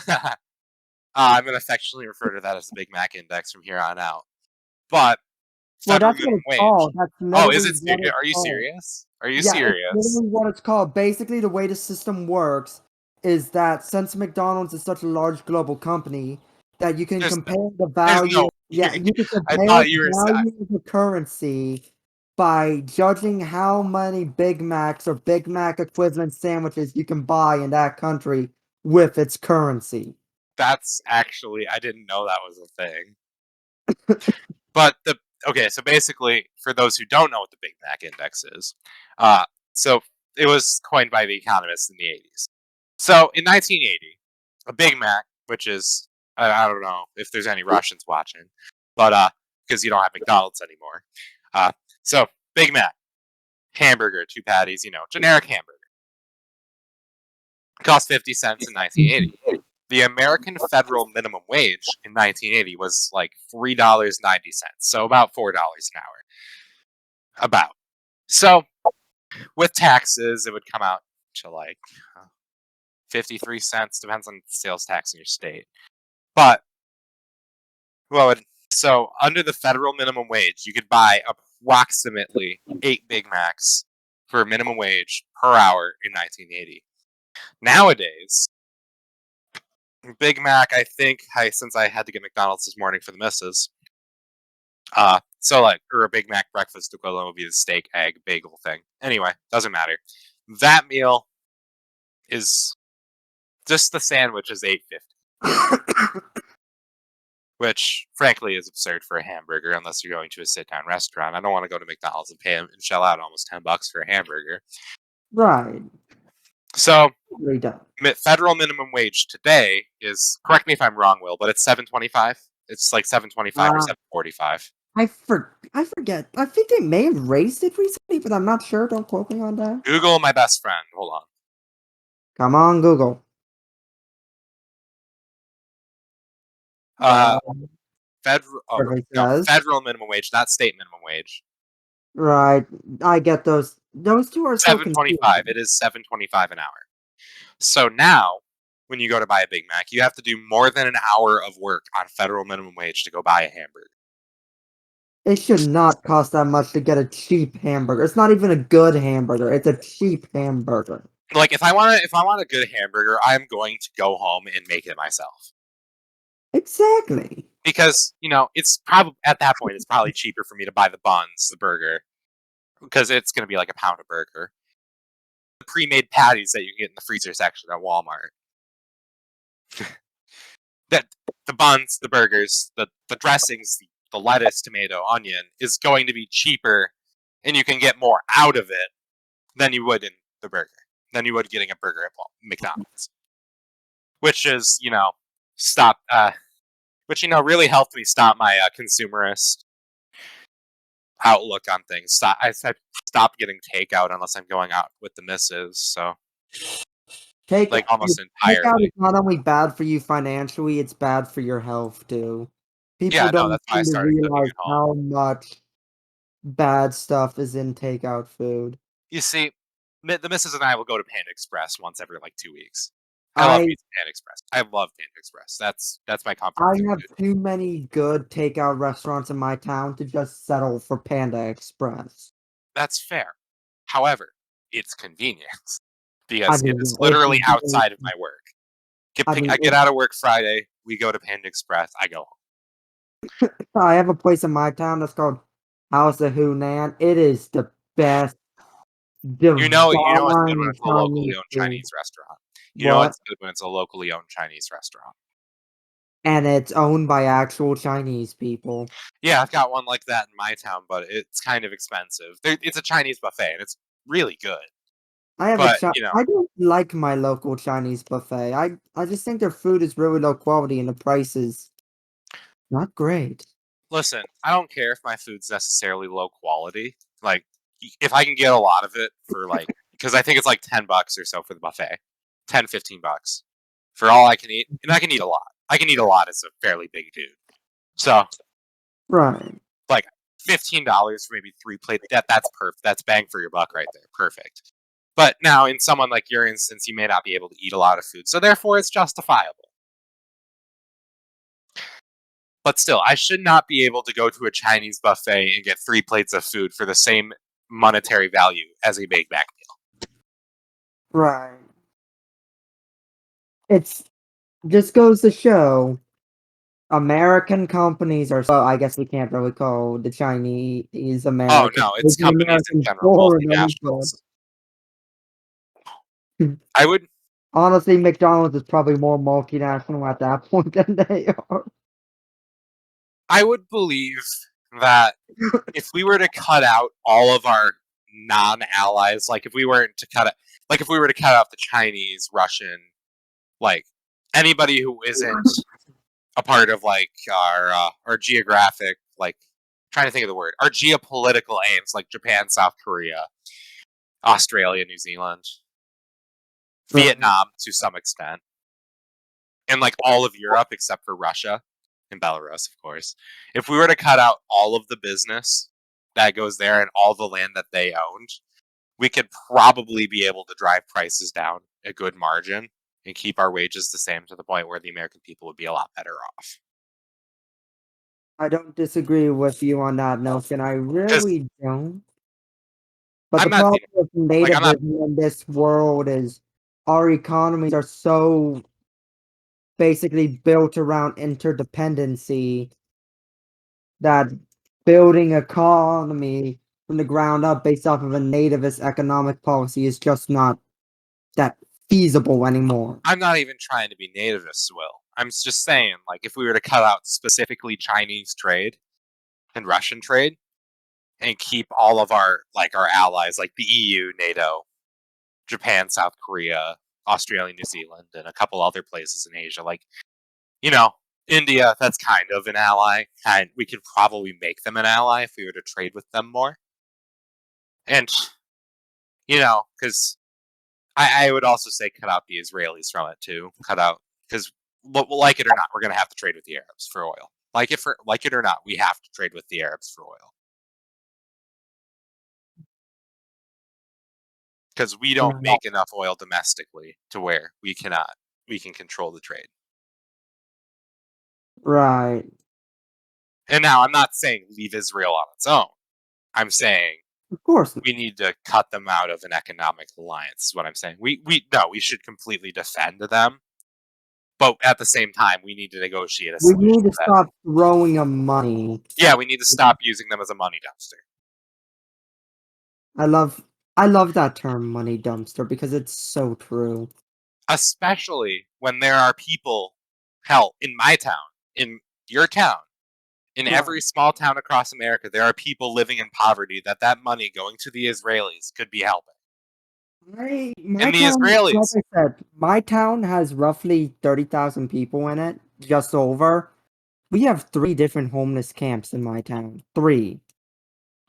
Speaker 1: I'm going to affectionately refer to that as the Big Mac index from here on out. But
Speaker 2: Well,
Speaker 1: federal
Speaker 2: that's what
Speaker 1: minimum
Speaker 2: it's
Speaker 1: wage.
Speaker 2: called. That's
Speaker 1: Oh, is
Speaker 2: literally
Speaker 1: it?
Speaker 2: what it's
Speaker 1: Are you
Speaker 2: called.
Speaker 1: serious? Are you
Speaker 2: Yeah, it's
Speaker 1: serious?
Speaker 2: literally what it's called. Basically, the way the system works is that since McDonald's is such a large global company, that you can
Speaker 1: There's
Speaker 2: compare the
Speaker 1: there's
Speaker 2: value.
Speaker 1: no.
Speaker 2: Yeah, you can
Speaker 1: I
Speaker 2: compare
Speaker 1: thought
Speaker 2: the
Speaker 1: you were.
Speaker 2: value of the currency by judging how many Big Macs or Big Mac equivalent sandwiches you can buy in that country with its currency.
Speaker 1: That's actually. I didn't know that was a thing. But so basically, for those who don't know what the Big Mac index is, uh, so it was coined by the economists in the 80s. So in 1980, a Big Mac, which is I don't know if there's any Russians watching, but because you don't have McDonald's anymore, uh, so Big Mac, hamburger, two patties, generic hamburger, cost 50 cents in 1980. The American federal minimum wage in 1980 was like $3.90, so about $4 an hour. About. So with taxes, it would come out to like 53 cents, depends on sales tax in your state. But, well, so under the federal minimum wage, you could buy approximately 8 Big Macs for minimum wage per hour in 1980. Nowadays, Big Mac, I think, since I had to get McDonald's this morning for the missus, so like, or a Big Mac breakfast equivalent would be the steak, egg, bagel thing. Anyway, doesn't matter. That meal is just the sandwich is $8.50, which frankly is absurd for a hamburger unless you're going to a sit-down restaurant. I don't want to go to McDonald's and pay and shell out almost $10 for a hamburger.
Speaker 2: Right.
Speaker 1: So
Speaker 2: Really don't.
Speaker 1: federal minimum wage today is, correct me if I'm wrong, Will, but it's 7.25. It's like 7.25 or
Speaker 2: Uh,
Speaker 1: 7.45.
Speaker 2: I forget. I think they may have raised it recently, but I'm not sure. Don't quote me on that.
Speaker 1: Google my best friend. Hold on.
Speaker 2: Come on, Google.
Speaker 1: Uh,
Speaker 2: Uh,
Speaker 1: federal. Oh
Speaker 2: Survey
Speaker 1: no,
Speaker 2: says.
Speaker 1: federal minimum wage, not state minimum wage.
Speaker 2: Right. I get those. Those two are so
Speaker 1: 7.25. It
Speaker 2: confusing.
Speaker 1: is 7.25 an hour. So now, when you go to buy a Big Mac, you have to do more than an hour of work on federal minimum wage to go buy a hamburger.
Speaker 2: It should not cost that much to get a cheap hamburger. It's not even a good hamburger. It's a cheap hamburger.
Speaker 1: Like if I want a good hamburger, I'm going to go home and make it myself.
Speaker 2: Exactly.
Speaker 1: Because, it's probably at that point it's probably cheaper for me to buy the buns, the burger, because it's going to be like a pound of burger. The pre-made patties that you get in the freezer section at Walmart. That the buns, the burgers, the dressings, the lettuce, tomato, onion is going to be cheaper, and you can get more out of it than you would in the burger, than you would getting a burger at McDonald's. Which is, stop, which really helped me stop my consumerist outlook on things. I said stop getting takeout unless I'm going out with the missus. So like almost
Speaker 2: Takeout
Speaker 1: entirely.
Speaker 2: is not only bad for you financially, it's bad for your health too. People
Speaker 1: Yeah, no,
Speaker 2: don't
Speaker 1: that's why I
Speaker 2: seem to
Speaker 1: started cooking
Speaker 2: realize
Speaker 1: at home.
Speaker 2: how much bad stuff is in takeout food.
Speaker 1: You see, the missus and I will go to Panda Express once every like 2 weeks. I love
Speaker 2: I
Speaker 1: pizza Panda Express. I love Panda Express. That's my comfort
Speaker 2: I
Speaker 1: food.
Speaker 2: have too many good takeout restaurants in my town to just settle for Panda Express.
Speaker 1: That's fair. However, it's convenience
Speaker 2: I
Speaker 1: because it
Speaker 2: mean,
Speaker 1: is
Speaker 2: it's
Speaker 1: literally
Speaker 2: very,
Speaker 1: outside of my work.
Speaker 2: I mean,
Speaker 1: I get out of work Friday. We go to Panda Express. I go home.
Speaker 2: I have a place in my town that's called House of Hunan. It is the best
Speaker 1: You know it's good when
Speaker 2: divine
Speaker 1: it's a locally
Speaker 2: Chinese
Speaker 1: owned
Speaker 2: food.
Speaker 1: Chinese restaurant. You know
Speaker 2: What?
Speaker 1: it's good when it's a locally owned Chinese restaurant.
Speaker 2: And it's owned by actual Chinese people.
Speaker 1: Yeah, I've got one like that in my town, but it's kind of expensive. It's a Chinese buffet, and it's really good. But
Speaker 2: I don't like my local Chinese buffet. I just think their food is really low quality and the price is not great.
Speaker 1: listen, I don't care if my food's necessarily low quality. Like, if I can get a lot of it for because I think it's like $10 or so for the buffet, 10, $15 for all I can eat, and I can eat a lot. I can eat a lot as a fairly big dude. So
Speaker 2: Right.
Speaker 1: like $15 for maybe 3 plates. That's perfect. That's bang for your buck right there. Perfect. But now in someone like your instance, you may not be able to eat a lot of food, so therefore it's justifiable. But still, I should not be able to go to a Chinese buffet and get 3 plates of food for the same monetary value as a Big Mac meal.
Speaker 2: Right. It's just goes to show American companies are so I guess we can't really call the Chinese
Speaker 1: Oh
Speaker 2: American.
Speaker 1: no, it's
Speaker 2: The
Speaker 1: companies in
Speaker 2: Americans
Speaker 1: general,
Speaker 2: foreign
Speaker 1: multinationals.
Speaker 2: good.
Speaker 1: I would
Speaker 2: Honestly, McDonald's is probably more multinational at that point than they are.
Speaker 1: believe that if we were to cut out all of our non-allies, like if we were to cut out the Chinese, Russian, like anybody who isn't a part of like our geographic, like trying to think of the word, our geopolitical aims, like Japan, South Korea, Australia, New Zealand,
Speaker 2: Right.
Speaker 1: Vietnam to some extent, and like all of Europe except for Russia and Belarus, of course. If we were to cut out all of the business that goes there and all the land that they owned, we could probably be able to drive prices down a good margin and keep our wages the same to the point where the American people would be a lot better off.
Speaker 2: I don't disagree with you on that notion. I
Speaker 1: Because
Speaker 2: really don't. But the
Speaker 1: I'm not
Speaker 2: problem
Speaker 1: saying
Speaker 2: with
Speaker 1: like I'm not.
Speaker 2: nativism in this world is our economies are so basically built around interdependency that building economy from the ground up based off of a nativist economic policy is just not that feasible anymore.
Speaker 1: I'm not even trying to be nativist, Will. I'm just saying, like, if we were to cut out specifically Chinese trade and Russian trade and keep all of our allies, like the EU, NATO, Japan, South Korea, Australia, New Zealand, and a couple other places in Asia, like you know, India, that's kind of an ally. And we could probably make them an ally if we were to trade with them more. And, because I would also say cut out the Israelis from it too. Cut out, because like it or not, we're going to have to trade with the Arabs for oil. Like it or not, we have to trade with the Arabs for oil. Because we don't make enough oil domestically to where we can control the trade.
Speaker 2: Right.
Speaker 1: And now I'm not saying leave Israel on its own. I'm saying
Speaker 2: Of course not.
Speaker 1: we need to cut them out of an economic alliance, is what I'm saying. We should completely defend them. But at the same time, we need to negotiate a
Speaker 2: We
Speaker 1: solution.
Speaker 2: need to stop throwing them money.
Speaker 1: Yeah, we need to stop using them as a money dumpster.
Speaker 2: I love that term, money dumpster, because it's so true.
Speaker 1: Especially when there are people, hell, in my town, in your town, in every small town across America, there are people living in poverty that money going to the Israelis could be helping.
Speaker 2: My
Speaker 1: And the
Speaker 2: town, like
Speaker 1: Israelis,
Speaker 2: I said, my town has roughly 30,000 people in it, just over. We have 3 different homeless camps in my town. 3.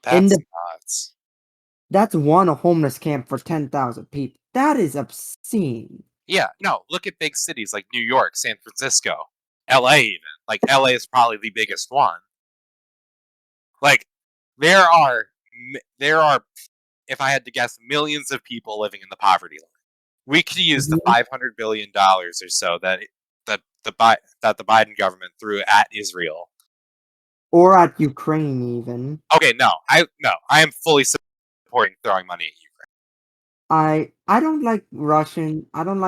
Speaker 1: that's nuts.
Speaker 2: That's one homeless camp for 10,000 people. That is obscene.
Speaker 1: Yeah, no, look at big cities like New York, San Francisco, LA even. Like, LA is probably the biggest one. Like, there are, if I had to guess, millions of people living in the poverty line. We could use the $500 billion or so that the Biden government threw at Israel.
Speaker 2: Or at Ukraine, even.
Speaker 1: Okay, I am fully supporting throwing money at Ukraine.
Speaker 2: I don't like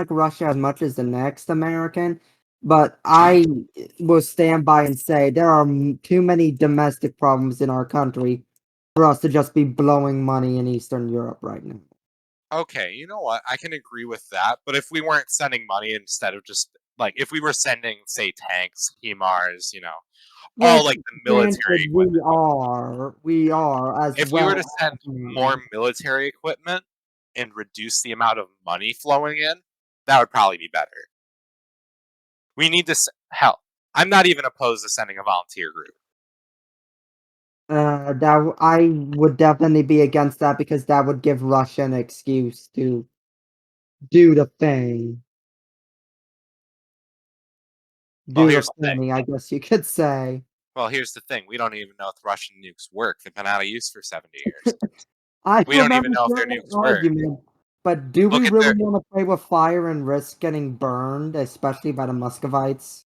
Speaker 2: Russia as much as the next American, but I will stand by and say there are too many domestic problems in our country for us to just be blowing money in Eastern Europe right now.
Speaker 1: Okay, you know what? I can agree with that, but if we weren't sending money instead of just like if we were sending, say, tanks, HIMARS, all like the military equipment.
Speaker 2: We are as
Speaker 1: If we were
Speaker 2: well.
Speaker 1: to send more military equipment and reduce the amount of money flowing in, that would probably be better. We need to hell. I'm not even opposed to sending a volunteer group.
Speaker 2: That I would definitely be against that because that would give Russia an excuse to do the thing.
Speaker 1: Well,
Speaker 2: Do the
Speaker 1: here's the thing.
Speaker 2: thing, I guess you could say.
Speaker 1: Well, here's the thing. We don't even know if Russian nukes work. They've been out of use for 70 years.
Speaker 2: I
Speaker 1: We don't even
Speaker 2: remember
Speaker 1: know if their
Speaker 2: hearing that
Speaker 1: nukes work.
Speaker 2: argument, but do we
Speaker 1: Look at
Speaker 2: really
Speaker 1: their.
Speaker 2: want to play with fire and risk getting burned, especially by the Muscovites?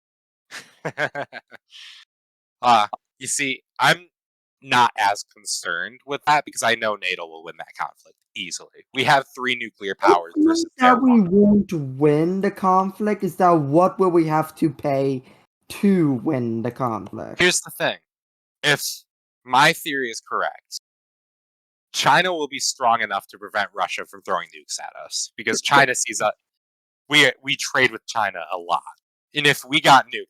Speaker 1: You see, I'm not as concerned with that because I know NATO will win that conflict easily. We have 3 nuclear powers versus their
Speaker 2: That we
Speaker 1: one.
Speaker 2: won't win the conflict is that what will we have to pay to win the conflict?
Speaker 1: Here's the thing. If my theory is correct, China will be strong enough to prevent Russia from throwing nukes at us because China sees us. We trade with China a lot, and if we got nuked,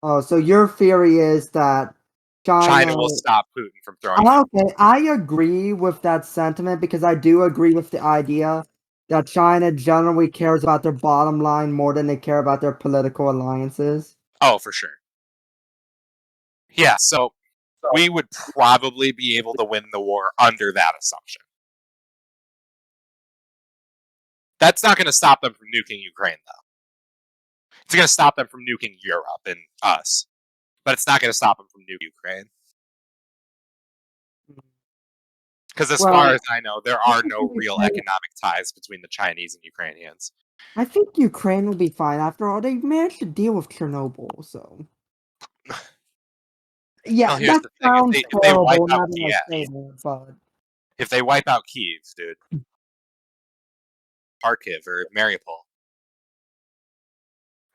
Speaker 2: Oh, so your theory is that
Speaker 1: China
Speaker 2: China.
Speaker 1: will stop Putin from throwing nukes.
Speaker 2: Okay, I agree with that sentiment because I do agree with the idea that China generally cares about their bottom line more than they care about their political alliances.
Speaker 1: Oh, for sure. Yeah, so we would probably be able to win the war under that assumption. That's not going to stop them from nuking Ukraine, though. It's going to stop them from nuking Europe and us, but it's not going to stop them from nuking Ukraine. Because as far as I know, there are no real economic ties between the Chinese and Ukrainians.
Speaker 2: I think Ukraine will be fine. After all, they managed to deal with Chernobyl, so. Yeah,
Speaker 1: Well, here's
Speaker 2: that
Speaker 1: the thing:
Speaker 2: sounds
Speaker 1: if they wipe
Speaker 2: horrible,
Speaker 1: out
Speaker 2: not that I say
Speaker 1: Kiev,
Speaker 2: that, but.
Speaker 1: if they wipe out Kiev, dude, Kharkiv or Mariupol,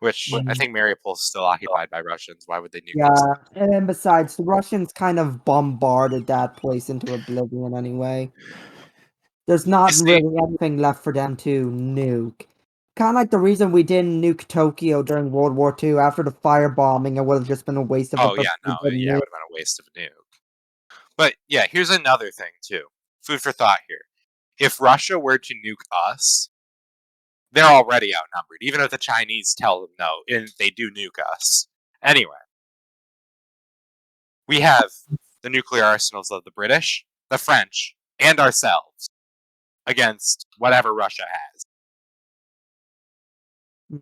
Speaker 1: which I think Mariupol is still occupied by Russians. Why would they nuke those?
Speaker 2: Yeah, and besides, the Russians kind of bombarded that place into oblivion anyway. There's
Speaker 1: You
Speaker 2: not
Speaker 1: see,
Speaker 2: really anything left for them to nuke. Kind of like the reason we didn't nuke Tokyo during World War II. After the firebombing, it would have just been a waste of a
Speaker 1: oh yeah,
Speaker 2: perfectly
Speaker 1: no,
Speaker 2: good
Speaker 1: yeah, it
Speaker 2: nuke.
Speaker 1: would have been a waste of a nuke. But yeah, here's another thing too. Food for thought here. If Russia were to nuke us, they're already outnumbered. Even if the Chinese tell them no, and they do nuke us. Anyway, we have the nuclear arsenals of the British, the French, and ourselves against whatever Russia has.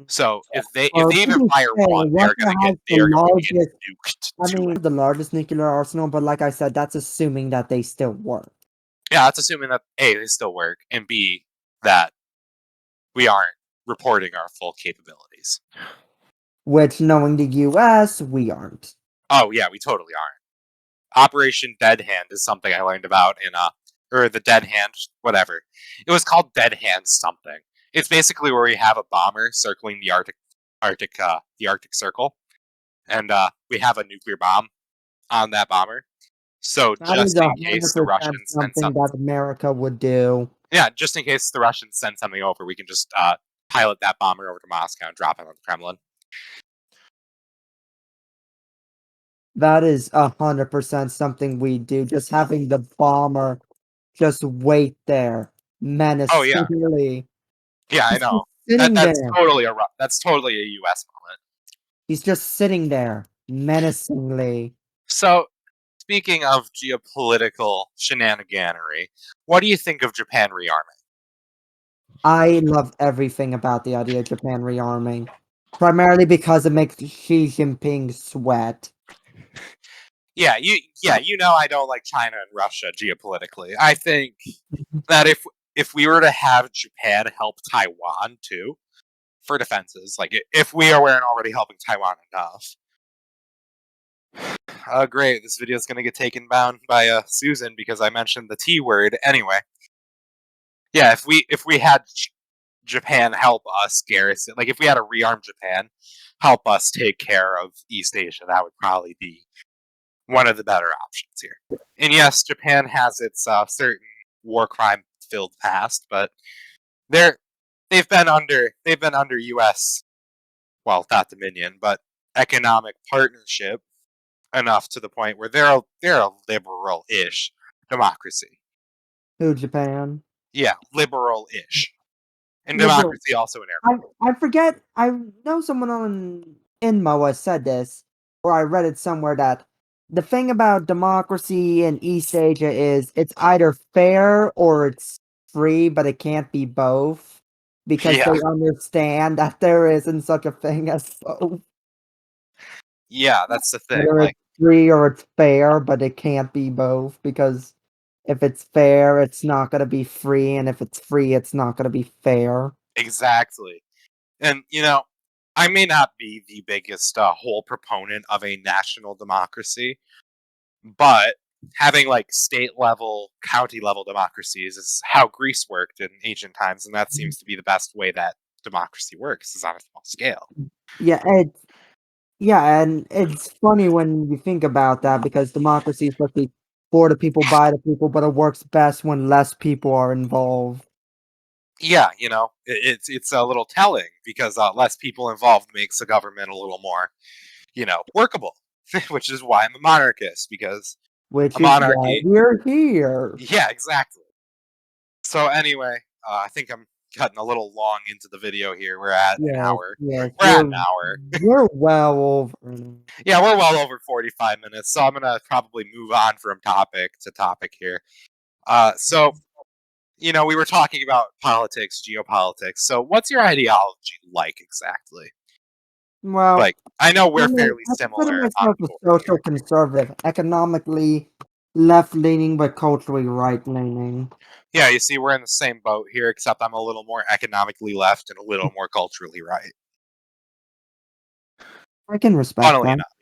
Speaker 1: So if they even fire one, they are going to get nuked.
Speaker 2: I mean, the largest nuclear arsenal, but like I said, that's assuming that they still work.
Speaker 1: Yeah, that's assuming that A, they still work, and B, that we aren't reporting our full capabilities.
Speaker 2: Which, knowing the US, we aren't.
Speaker 1: Oh yeah, we totally are. Operation Dead Hand is something I learned about in or the Dead Hand, whatever. It was called Dead Hand something. It's basically where we have a bomber circling the Arctic Circle, and we have a nuclear bomb on that bomber. So
Speaker 2: That is
Speaker 1: just in case the
Speaker 2: 100%
Speaker 1: Russians send
Speaker 2: something that America would do.
Speaker 1: yeah, just in case the Russians send something over, we can just pilot that bomber over to Moscow and drop it on the Kremlin.
Speaker 2: That is 100% something we do. Just having the bomber just wait there
Speaker 1: Oh yeah,
Speaker 2: menacingly.
Speaker 1: yeah, I
Speaker 2: He's
Speaker 1: know.
Speaker 2: just sitting
Speaker 1: That's
Speaker 2: there.
Speaker 1: totally that's totally a U.S. moment.
Speaker 2: He's just sitting there menacingly.
Speaker 1: So speaking of geopolitical shenaniganery, what do you think of Japan rearming?
Speaker 2: I love everything about the idea of Japan rearming, primarily because it makes Xi Jinping sweat.
Speaker 1: Yeah, you know I don't like China and Russia geopolitically. I think that if we were to have Japan help Taiwan too for defenses, like if we weren't already helping Taiwan enough. Great, this video is gonna get taken down by Susan because I mentioned the T word. Anyway, yeah, if we had Japan help us garrison, like if we had a rearm Japan help us take care of East Asia, that would probably be one of the better options here. And yes, Japan has its certain war crime filled past, but they're they've been under U.S. well, not dominion, but economic partnership enough to the point where they're a liberal-ish democracy.
Speaker 2: Who, Japan?
Speaker 1: Yeah, liberal-ish, and
Speaker 2: Liberal.
Speaker 1: democracy also in air
Speaker 2: I
Speaker 1: quotes.
Speaker 2: I forget. I know someone on in MOA said this, or I read it somewhere that the thing about democracy in East Asia is it's either fair or it's free, but it can't be both because
Speaker 1: Yeah,
Speaker 2: they understand that there isn't such a thing as both.
Speaker 1: yeah, that's the thing.
Speaker 2: Either
Speaker 1: Like
Speaker 2: it's free or it's fair, but it can't be both because if it's fair, it's not gonna be free, and if it's free, it's not gonna be fair.
Speaker 1: exactly. And I may not be the biggest whole proponent of a national democracy, but having like state level, county level democracies is how Greece worked in ancient times, and that seems to be the best way that democracy works is on a small scale.
Speaker 2: Yeah, yeah, and it's funny when you think about that because democracy is supposed to be for the people, by the people, but it works best when less people are involved.
Speaker 1: Yeah, it's a little telling because less people involved makes the government a little more, workable, which is why I'm a monarchist because a
Speaker 2: Which is why
Speaker 1: monarchy.
Speaker 2: we're here.
Speaker 1: Yeah, exactly. So anyway, I think I'm cutting a little long into the video here. We're at an
Speaker 2: Yes,
Speaker 1: hour.
Speaker 2: yes,
Speaker 1: We're at an hour.
Speaker 2: we're well over now.
Speaker 1: Yeah, we're well over 45 minutes, so I'm gonna probably move on from topic to topic here. So we were talking about politics, geopolitics. So what's your ideology like exactly?
Speaker 2: Well,
Speaker 1: Like, I know
Speaker 2: I
Speaker 1: we're
Speaker 2: mean,
Speaker 1: fairly
Speaker 2: I consider
Speaker 1: similar on
Speaker 2: myself
Speaker 1: the
Speaker 2: a
Speaker 1: board
Speaker 2: social
Speaker 1: here.
Speaker 2: conservative, economically left-leaning but culturally right-leaning.
Speaker 1: Yeah, you see, we're in the same boat here, except I'm a little more economically left and a little more culturally right.
Speaker 2: I can respect
Speaker 1: Funnily
Speaker 2: that.
Speaker 1: enough.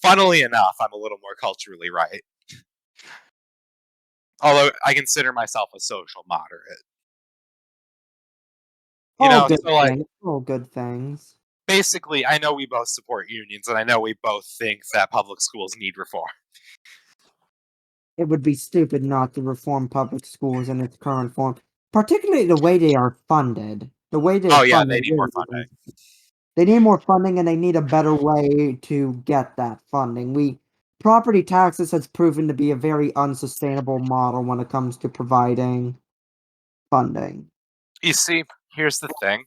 Speaker 1: Funnily enough, I'm a little more culturally right. Although I consider myself a social moderate.
Speaker 2: All good
Speaker 1: So like
Speaker 2: things. All good things.
Speaker 1: basically I know we both support unions and I know we both think that public schools need reform.
Speaker 2: It would be stupid not to reform public schools in its current form, particularly the way they are funded. The way they're
Speaker 1: Oh yeah, they
Speaker 2: funded
Speaker 1: need more
Speaker 2: really
Speaker 1: funding.
Speaker 2: isn't. They need more funding and they need a better way to get that funding. Property taxes has proven to be a very unsustainable model when it comes to providing funding.
Speaker 1: You see, here's the thing.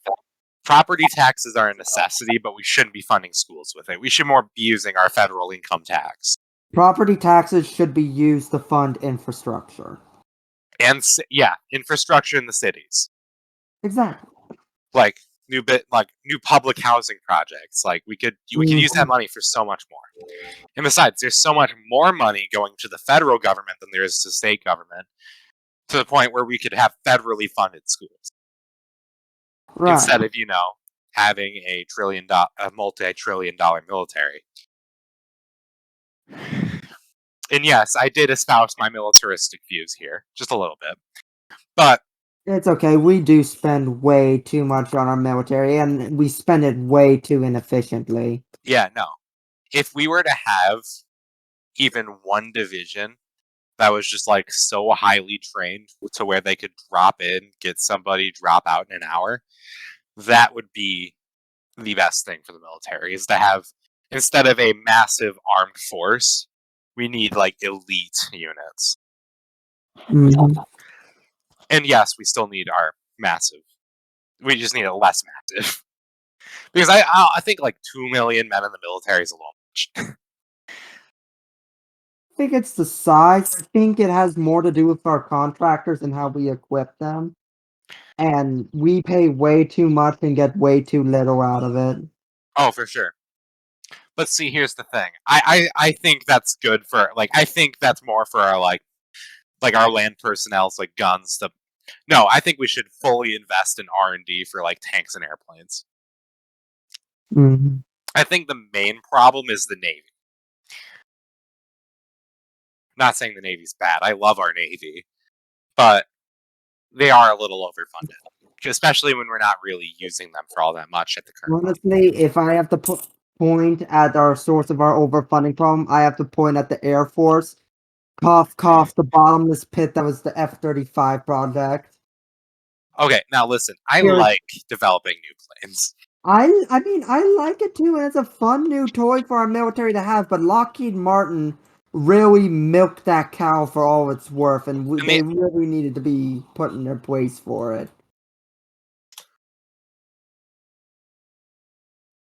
Speaker 1: Property taxes are a necessity, but we shouldn't be funding schools with it. We should more be using our federal income tax.
Speaker 2: Property taxes should be used to fund infrastructure.
Speaker 1: And yeah, infrastructure in the cities.
Speaker 2: Exactly.
Speaker 1: Like new public housing projects. Like we could use that
Speaker 2: Mhm.
Speaker 1: money for so much more. And besides, there's so much more money going to the federal government than there is to state government, to the point where we could have federally funded schools
Speaker 2: Right.
Speaker 1: instead of having a multi-trillion dollar military. And yes, I did espouse my militaristic views here, just a little bit. But
Speaker 2: It's okay. We do spend way too much on our military, and we spend it way too inefficiently.
Speaker 1: yeah, no. If we were to have even one division that was just like so highly trained to where they could drop in, get somebody, drop out in an hour, that would be the best thing for the military, is to have, instead of a massive armed force, we need like elite units.
Speaker 2: Mhm.
Speaker 1: And yes, we still need our massive. We just need a less massive. Because I think like 2 million men in the military is a little much.
Speaker 2: I think it's the size. I think it has more to do with our contractors and how we equip them. And we pay way too much and get way too little out of it.
Speaker 1: Oh, for sure. But see, here's the thing. I think that's good for, like, I think that's more for our like our land personnel's like guns. No, I think we should fully invest in R&D for like tanks and airplanes.
Speaker 2: Mhm.
Speaker 1: I think the main problem is the Navy. Not saying the Navy's bad. I love our Navy, but they are a little overfunded, especially when we're not really using them for all that much at the current moment.
Speaker 2: Honestly, if I have to point at our source of our overfunding problem, I have to point at the Air Force. Cough, cough, the bottomless pit that was the F-35 project.
Speaker 1: Okay, now listen. I
Speaker 2: Here,
Speaker 1: like developing new planes.
Speaker 2: I mean, I like it too, and it's a fun new toy for our military to have, but Lockheed Martin really milked that cow for all it's worth, and
Speaker 1: And
Speaker 2: they really needed to be put in their place for it.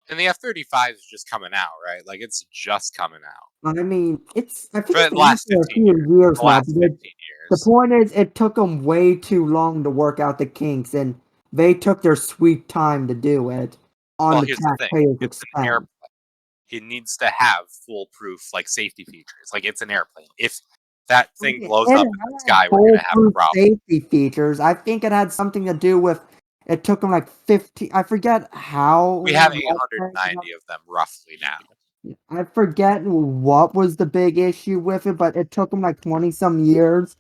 Speaker 1: the F-35 is just coming out, right? Like it's just coming out
Speaker 2: I mean, I think
Speaker 1: for
Speaker 2: it's
Speaker 1: the
Speaker 2: been out
Speaker 1: last
Speaker 2: for a
Speaker 1: 15
Speaker 2: few
Speaker 1: years.
Speaker 2: years
Speaker 1: The
Speaker 2: now,
Speaker 1: last
Speaker 2: but
Speaker 1: 15
Speaker 2: the
Speaker 1: years.
Speaker 2: point is, it took them way too long to work out the kinks, and they took their sweet time to do it on
Speaker 1: Well,
Speaker 2: the
Speaker 1: here's the thing.
Speaker 2: taxpayers'
Speaker 1: It's an
Speaker 2: expense.
Speaker 1: airplane. It needs to have foolproof like safety features. Like it's an airplane. If that thing
Speaker 2: It
Speaker 1: blows up in the
Speaker 2: had
Speaker 1: sky, we're gonna have a
Speaker 2: foolproof
Speaker 1: problem.
Speaker 2: safety features. I think it had something to do with it took them like 15. I forget how.
Speaker 1: We have
Speaker 2: what thing.
Speaker 1: 890 of them roughly now.
Speaker 2: I forget what was the big issue with it, but it took them like 20 some years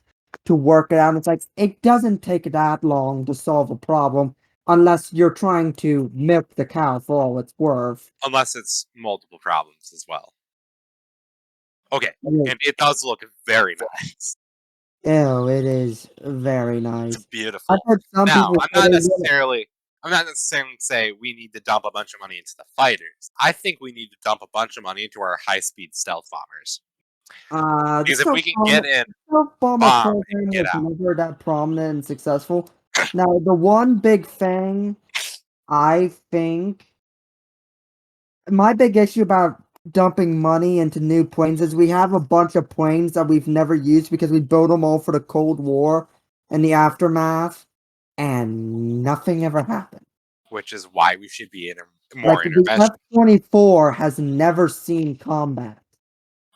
Speaker 2: to work it out. And it's like it doesn't take that long to solve a problem unless you're trying to milk the cow for all it's worth.
Speaker 1: Unless it's multiple problems as well. Okay,
Speaker 2: Ew,
Speaker 1: and it does look very nice.
Speaker 2: it is very
Speaker 1: It's
Speaker 2: nice. I've
Speaker 1: beautiful.
Speaker 2: heard some
Speaker 1: Now,
Speaker 2: people say they really.
Speaker 1: I'm not necessarily say we need to dump a bunch of money into the fighters. I think we need to dump a bunch of money into our high-speed stealth bombers.
Speaker 2: The
Speaker 1: Because if we can get in,
Speaker 2: Stealth Bomber
Speaker 1: bomb, and
Speaker 2: program
Speaker 1: get
Speaker 2: was
Speaker 1: out.
Speaker 2: never that prominent and successful. Now, the one big thing I think my big issue about dumping money into new planes is we have a bunch of planes that we've never used because we built them all for the Cold War and the aftermath, and nothing ever happened.
Speaker 1: Which is why we should be in
Speaker 2: Like
Speaker 1: more
Speaker 2: the
Speaker 1: intervention.
Speaker 2: F-24 has never seen combat.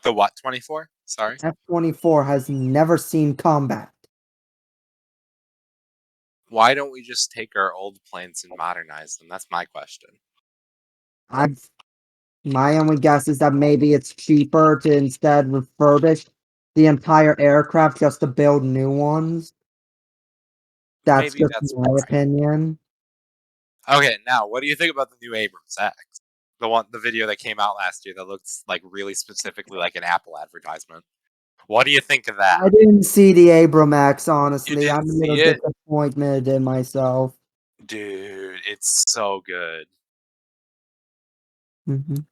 Speaker 1: The what, 24? Sorry.
Speaker 2: F-24 has never seen combat.
Speaker 1: Why don't we just take our old planes and modernize them? That's my question.
Speaker 2: I've My only guess is that maybe it's cheaper to instead refurbish the entire aircraft just to build new ones. That's
Speaker 1: Maybe
Speaker 2: just
Speaker 1: that's
Speaker 2: my
Speaker 1: right.
Speaker 2: opinion.
Speaker 1: Okay, now what do you think about the new Abrams X? The video that came out last year that looks like really specifically like an Apple advertisement. What do you think of that?
Speaker 2: I didn't see the Abram X,
Speaker 1: You
Speaker 2: honestly.
Speaker 1: didn't
Speaker 2: I'm a little
Speaker 1: see it?
Speaker 2: disappointed in myself.
Speaker 1: Dude, it's so good.
Speaker 2: Mhm.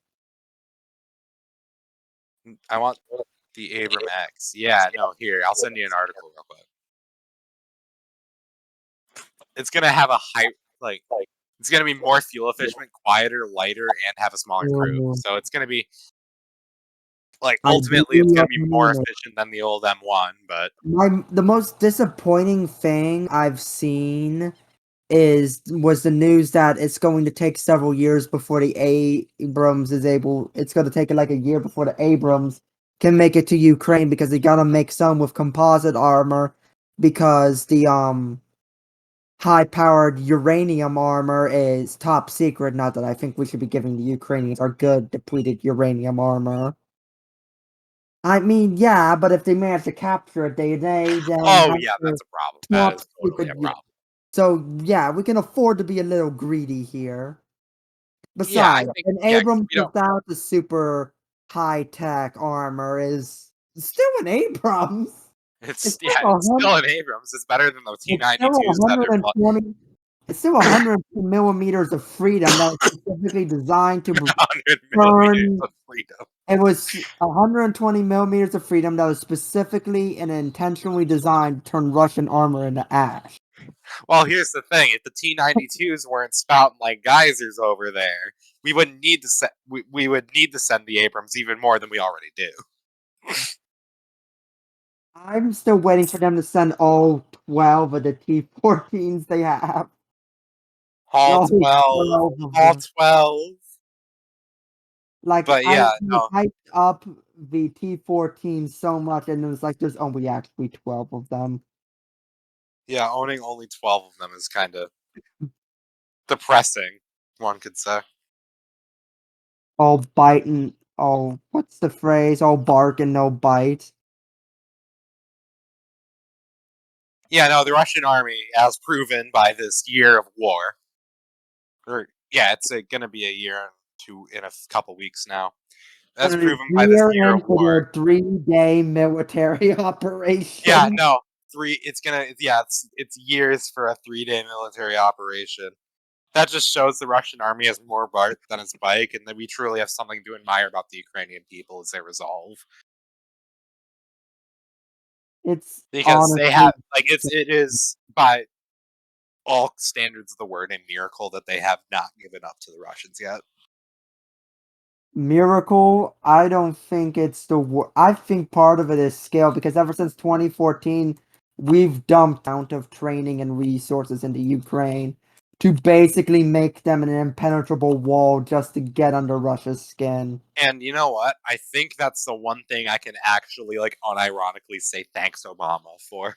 Speaker 1: I want the Abram X. Yeah, no, here, I'll send you an article real quick. It's gonna have a high, like, it's gonna be more fuel efficient, quieter, lighter, and have a smaller crew.
Speaker 2: Ooh,
Speaker 1: So it's gonna be like
Speaker 2: I do
Speaker 1: ultimately it's gonna
Speaker 2: love
Speaker 1: be more
Speaker 2: Nemo.
Speaker 1: efficient than the old M1, but
Speaker 2: The most disappointing thing I've seen was the news that it's going to take several years before the Abrams is able. It's going to take like a year before the Abrams can make it to Ukraine because they gotta make some with composite armor because the high powered uranium armor is top secret. Not that I think we should be giving the Ukrainians our good depleted uranium armor. I mean, yeah, but if they manage to capture it, they then
Speaker 1: Oh
Speaker 2: have
Speaker 1: yeah,
Speaker 2: to
Speaker 1: that's a problem. That
Speaker 2: swap
Speaker 1: is totally a
Speaker 2: stupid.
Speaker 1: problem.
Speaker 2: So yeah, we can afford to be a little greedy here.
Speaker 1: Yeah, I
Speaker 2: Besides,
Speaker 1: think
Speaker 2: an
Speaker 1: yeah, 'cause
Speaker 2: Abrams
Speaker 1: we don't.
Speaker 2: without the super high tech armor is still an Abrams. It's
Speaker 1: It's
Speaker 2: still
Speaker 1: yeah, it's still an Abrams. It's better than the
Speaker 2: it's still
Speaker 1: T-92s that are.
Speaker 2: 120. It's still 102 millimeters of freedom that was specifically designed to
Speaker 1: 100 millimeters
Speaker 2: turn.
Speaker 1: of freedom.
Speaker 2: It was 120 millimeters of freedom that was specifically and intentionally designed to turn Russian armor into ash.
Speaker 1: Well, here's the thing: if the T-92s weren't spouting like geysers over there, we wouldn't need to send. We would need to send the Abrams even more than we already do.
Speaker 2: I'm still waiting for them to send all 12 of the T-14s they have.
Speaker 1: All
Speaker 2: All
Speaker 1: 12,
Speaker 2: 12 of
Speaker 1: all
Speaker 2: them.
Speaker 1: 12.
Speaker 2: Like,
Speaker 1: But yeah,
Speaker 2: we
Speaker 1: no,
Speaker 2: hyped up the T-14 so much, and it was like, there's only actually 12 of them.
Speaker 1: yeah, owning only 12 of them is kind of depressing. One could say.
Speaker 2: All bite and all, what's the phrase? All bark and no bite.
Speaker 1: Yeah, no, the Russian army, as proven by this year of war, or yeah, it's going to be a year and in a couple weeks now. As
Speaker 2: And a
Speaker 1: proven by this
Speaker 2: year
Speaker 1: year of
Speaker 2: into
Speaker 1: war.
Speaker 2: their 3-day military
Speaker 1: Yeah,
Speaker 2: operation.
Speaker 1: no, three. It's gonna. Yeah, it's years for a 3-day military operation. That just shows the Russian army has more bark than its bike, and that we truly have something to admire about the Ukrainian people as their resolve.
Speaker 2: It's
Speaker 1: Because they
Speaker 2: honestly
Speaker 1: have, like, it is by all standards of the word a miracle that they have not given up to the Russians yet.
Speaker 2: miracle. I don't think it's I think part of it is scale because ever since 2014, we've dumped amount of training and resources into Ukraine to basically make them an impenetrable wall just to get under Russia's skin.
Speaker 1: And you know what? I think that's the one thing I can actually, like, unironically say thanks Obama for,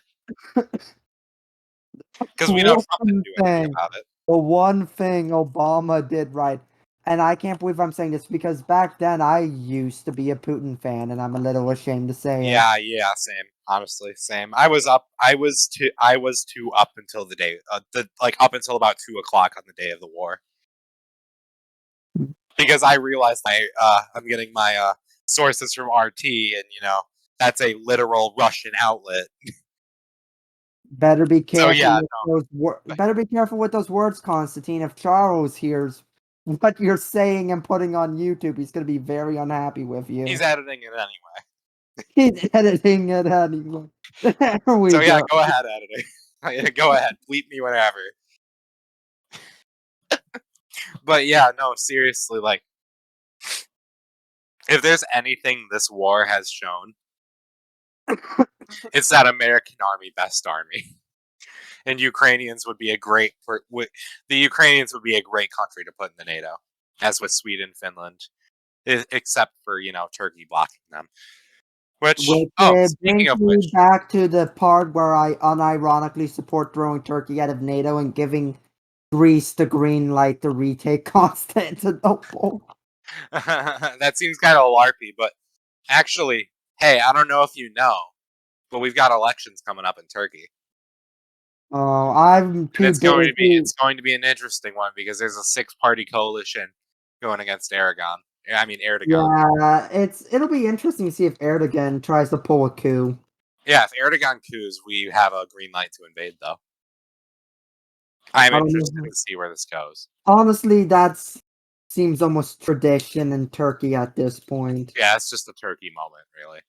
Speaker 1: because we know Trump didn't
Speaker 2: One
Speaker 1: do anything
Speaker 2: thing,
Speaker 1: about it.
Speaker 2: the one thing Obama did right, and I can't believe I'm saying this because back then I used to be a Putin fan, and I'm a little ashamed to say it.
Speaker 1: Yeah, yeah, same. Honestly, same. I was up. I was too up until the day. Like up until about 2 o'clock on the day of the war, because I realized I'm getting my sources from RT, and that's a literal Russian outlet.
Speaker 2: Better be
Speaker 1: So
Speaker 2: careful
Speaker 1: yeah,
Speaker 2: with those better be careful with those words, Constantine. If Charles hears what you're saying and putting on YouTube, he's going to be very unhappy with
Speaker 1: he's
Speaker 2: you.
Speaker 1: editing it anyway.
Speaker 2: He's editing it anyway. There we
Speaker 1: So yeah,
Speaker 2: go.
Speaker 1: go ahead, editing. Go ahead, bleep me whenever. But yeah, no, seriously, like if there's anything this war has shown, it's that American army best army. And Ukrainians would be a great the Ukrainians would be a great country to put in the NATO, as with Sweden, Finland, except for Turkey blocking them. Which
Speaker 2: Which
Speaker 1: speaking
Speaker 2: brings
Speaker 1: of
Speaker 2: me
Speaker 1: which,
Speaker 2: back to the part where I unironically support throwing Turkey out of NATO and giving Greece the green light to retake Constantinople.
Speaker 1: that seems kind of larpy, but actually, hey, I don't know if you know, but we've got elections coming up in Turkey,
Speaker 2: Oh, I'm
Speaker 1: and
Speaker 2: too busy.
Speaker 1: it's going to be an interesting one because there's a 6-party coalition going against Aragon. I mean Erdogan.
Speaker 2: Yeah, it'll be interesting to see if Erdogan tries to pull a coup.
Speaker 1: Yeah, if Erdogan coups, we have a green light to invade, though. I'm
Speaker 2: I don't
Speaker 1: interested
Speaker 2: know.
Speaker 1: to see where this goes.
Speaker 2: Honestly, that's seems almost tradition in Turkey at this point.
Speaker 1: Yeah, it's just a Turkey moment, really.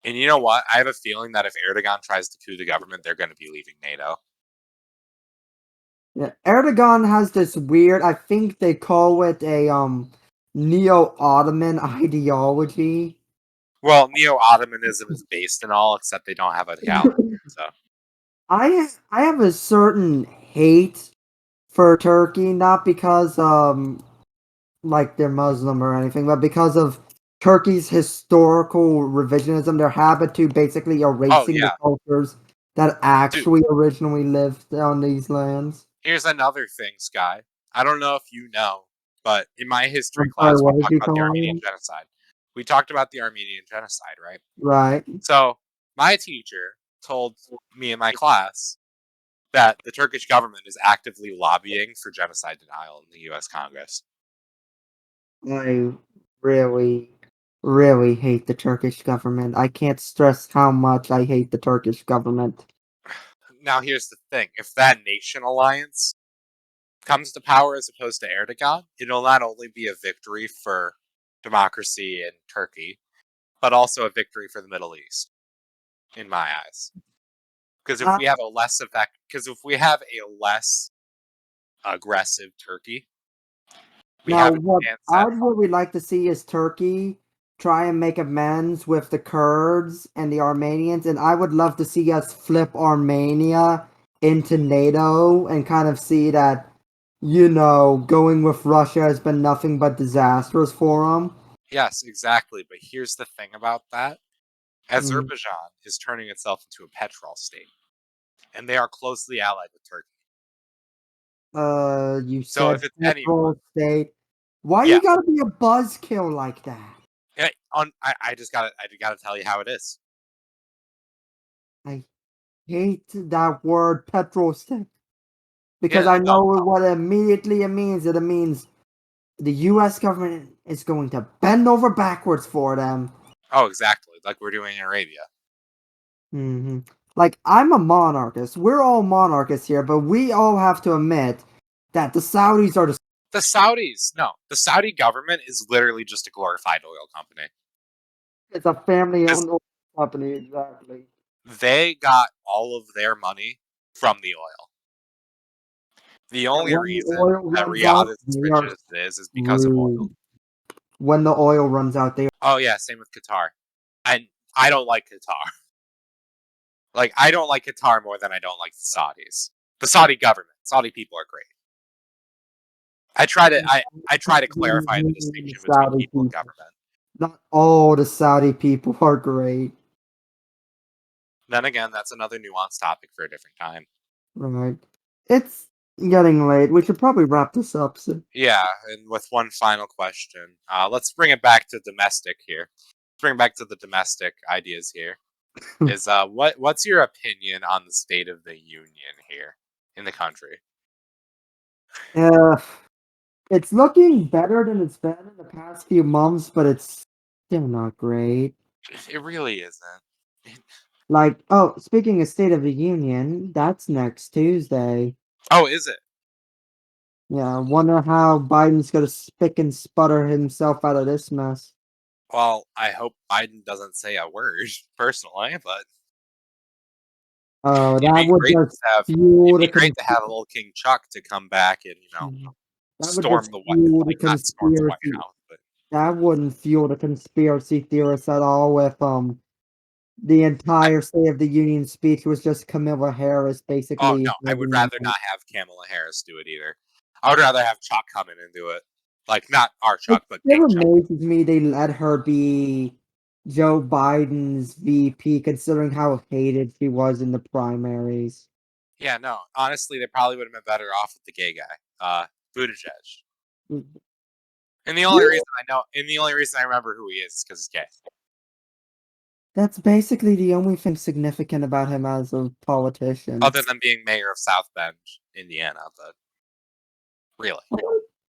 Speaker 1: And you know what? I have a feeling that if Erdogan tries to coup the government, they're going to be leaving NATO.
Speaker 2: Yeah, Erdogan has this weird. I think they call it a neo-Ottoman ideology.
Speaker 1: Well, neo-Ottomanism is based in all, except they don't have a calendar. So,
Speaker 2: I have a certain hate for Turkey, not because like they're Muslim or anything, but because of Turkey's historical revisionism, their habit to basically
Speaker 1: oh
Speaker 2: erasing the
Speaker 1: yeah,
Speaker 2: cultures that
Speaker 1: dude.
Speaker 2: actually originally lived on these lands.
Speaker 1: Here's another thing, Sky. I don't know if you know, but in my history
Speaker 2: I'm sorry,
Speaker 1: class, we
Speaker 2: what did
Speaker 1: talked
Speaker 2: you
Speaker 1: about the
Speaker 2: call
Speaker 1: Armenian
Speaker 2: me?
Speaker 1: genocide. We talked about the Armenian genocide, right?
Speaker 2: Right.
Speaker 1: So my teacher told me and my class that the Turkish government is actively lobbying for genocide denial in the U.S. Congress.
Speaker 2: I really, really hate the Turkish government. I can't stress how much I hate the Turkish government.
Speaker 1: Now, here's the thing. If that nation alliance comes to power as opposed to Erdogan, it'll not only be a victory for democracy in Turkey, but also a victory for the Middle East, in my eyes. Because if
Speaker 2: Uh,
Speaker 1: we have a less aggressive Turkey, we
Speaker 2: Now,
Speaker 1: have a
Speaker 2: what
Speaker 1: chance at.
Speaker 2: I'd really like to see is Turkey try and make amends with the Kurds and the Armenians, and I would love to see us flip Armenia into NATO and kind of see that, going with Russia has been nothing but disastrous for them.
Speaker 1: Yes, exactly. But here's the thing about that. Azerbaijan is turning itself into a petrol state, and they are closely allied with Turkey.
Speaker 2: You
Speaker 1: So
Speaker 2: said
Speaker 1: if it's anyone,
Speaker 2: federal state. Why
Speaker 1: yeah,
Speaker 2: you gotta be a buzzkill like that?
Speaker 1: I gotta tell you how it is.
Speaker 2: I hate that word petrol state. Because
Speaker 1: Yeah,
Speaker 2: I
Speaker 1: no,
Speaker 2: know what immediately it means. It means the U.S. government is going to bend over backwards for them.
Speaker 1: oh, exactly, like we're doing in Arabia.
Speaker 2: hmm Like, I'm a monarchist. We're all monarchists here, but we all have to admit that the Saudis are the.
Speaker 1: The Saudis, no, the Saudi government is literally just a glorified oil company.
Speaker 2: It's a family
Speaker 1: Because
Speaker 2: owned company, exactly.
Speaker 1: they got all of their money from the oil. The
Speaker 2: And
Speaker 1: only
Speaker 2: when the
Speaker 1: reason
Speaker 2: oil
Speaker 1: that
Speaker 2: runs
Speaker 1: Riyadh
Speaker 2: out,
Speaker 1: is as
Speaker 2: they
Speaker 1: rich
Speaker 2: are
Speaker 1: as it is because of oil.
Speaker 2: screwed. When the oil runs out, they.
Speaker 1: Oh yeah, same with Qatar. And I don't like Qatar. Like I don't like Qatar more than I don't like the Saudis. The Saudi government, Saudi people are great. I try to clarify the distinction between
Speaker 2: Saudi
Speaker 1: people and
Speaker 2: people.
Speaker 1: government.
Speaker 2: Not all the Saudi people are great.
Speaker 1: Then again, that's another nuanced topic for a different time.
Speaker 2: Right. It's getting late. We should probably wrap this up soon.
Speaker 1: Yeah, and with one final question, let's bring it back to domestic here. Let's bring it back to the domestic ideas here. Is what's your opinion on the state of the union here in the country?
Speaker 2: Uh, it's looking better than it's been in the past few months, but it's still not great.
Speaker 1: It really isn't.
Speaker 2: Like, oh, speaking of State of the Union, that's next Tuesday.
Speaker 1: Oh, is it?
Speaker 2: Yeah, I wonder how Biden's gonna spick and sputter himself out of this mess.
Speaker 1: Well, I hope Biden doesn't say a word personally, but
Speaker 2: Oh,
Speaker 1: it'd
Speaker 2: that
Speaker 1: be
Speaker 2: would
Speaker 1: great
Speaker 2: just
Speaker 1: to have.
Speaker 2: fuel
Speaker 1: It'd
Speaker 2: the
Speaker 1: be great to have a little King Chuck to come back and
Speaker 2: that would
Speaker 1: storm
Speaker 2: just
Speaker 1: the White,
Speaker 2: fuel the
Speaker 1: like not storm the White
Speaker 2: conspiracy.
Speaker 1: House, but
Speaker 2: That wouldn't fuel the conspiracy theorists at all if the
Speaker 1: I,
Speaker 2: entire State of the Union speech was just Camilla Harris
Speaker 1: oh
Speaker 2: basically
Speaker 1: no, I would
Speaker 2: holding
Speaker 1: rather not have Kamala Harris do it either. I would rather have Chuck come in and do it, like not our
Speaker 2: It
Speaker 1: Chuck, but
Speaker 2: still
Speaker 1: King Chuck.
Speaker 2: amazes me they let her be Joe Biden's VP, considering how hated she was in the primaries.
Speaker 1: Yeah, no, honestly, they probably would have been better off with the gay guy, Buttigieg. And the only reason I remember who he is because he's gay.
Speaker 2: That's basically the only thing significant about him as a politician.
Speaker 1: Other than being mayor of South Bend, Indiana, but really.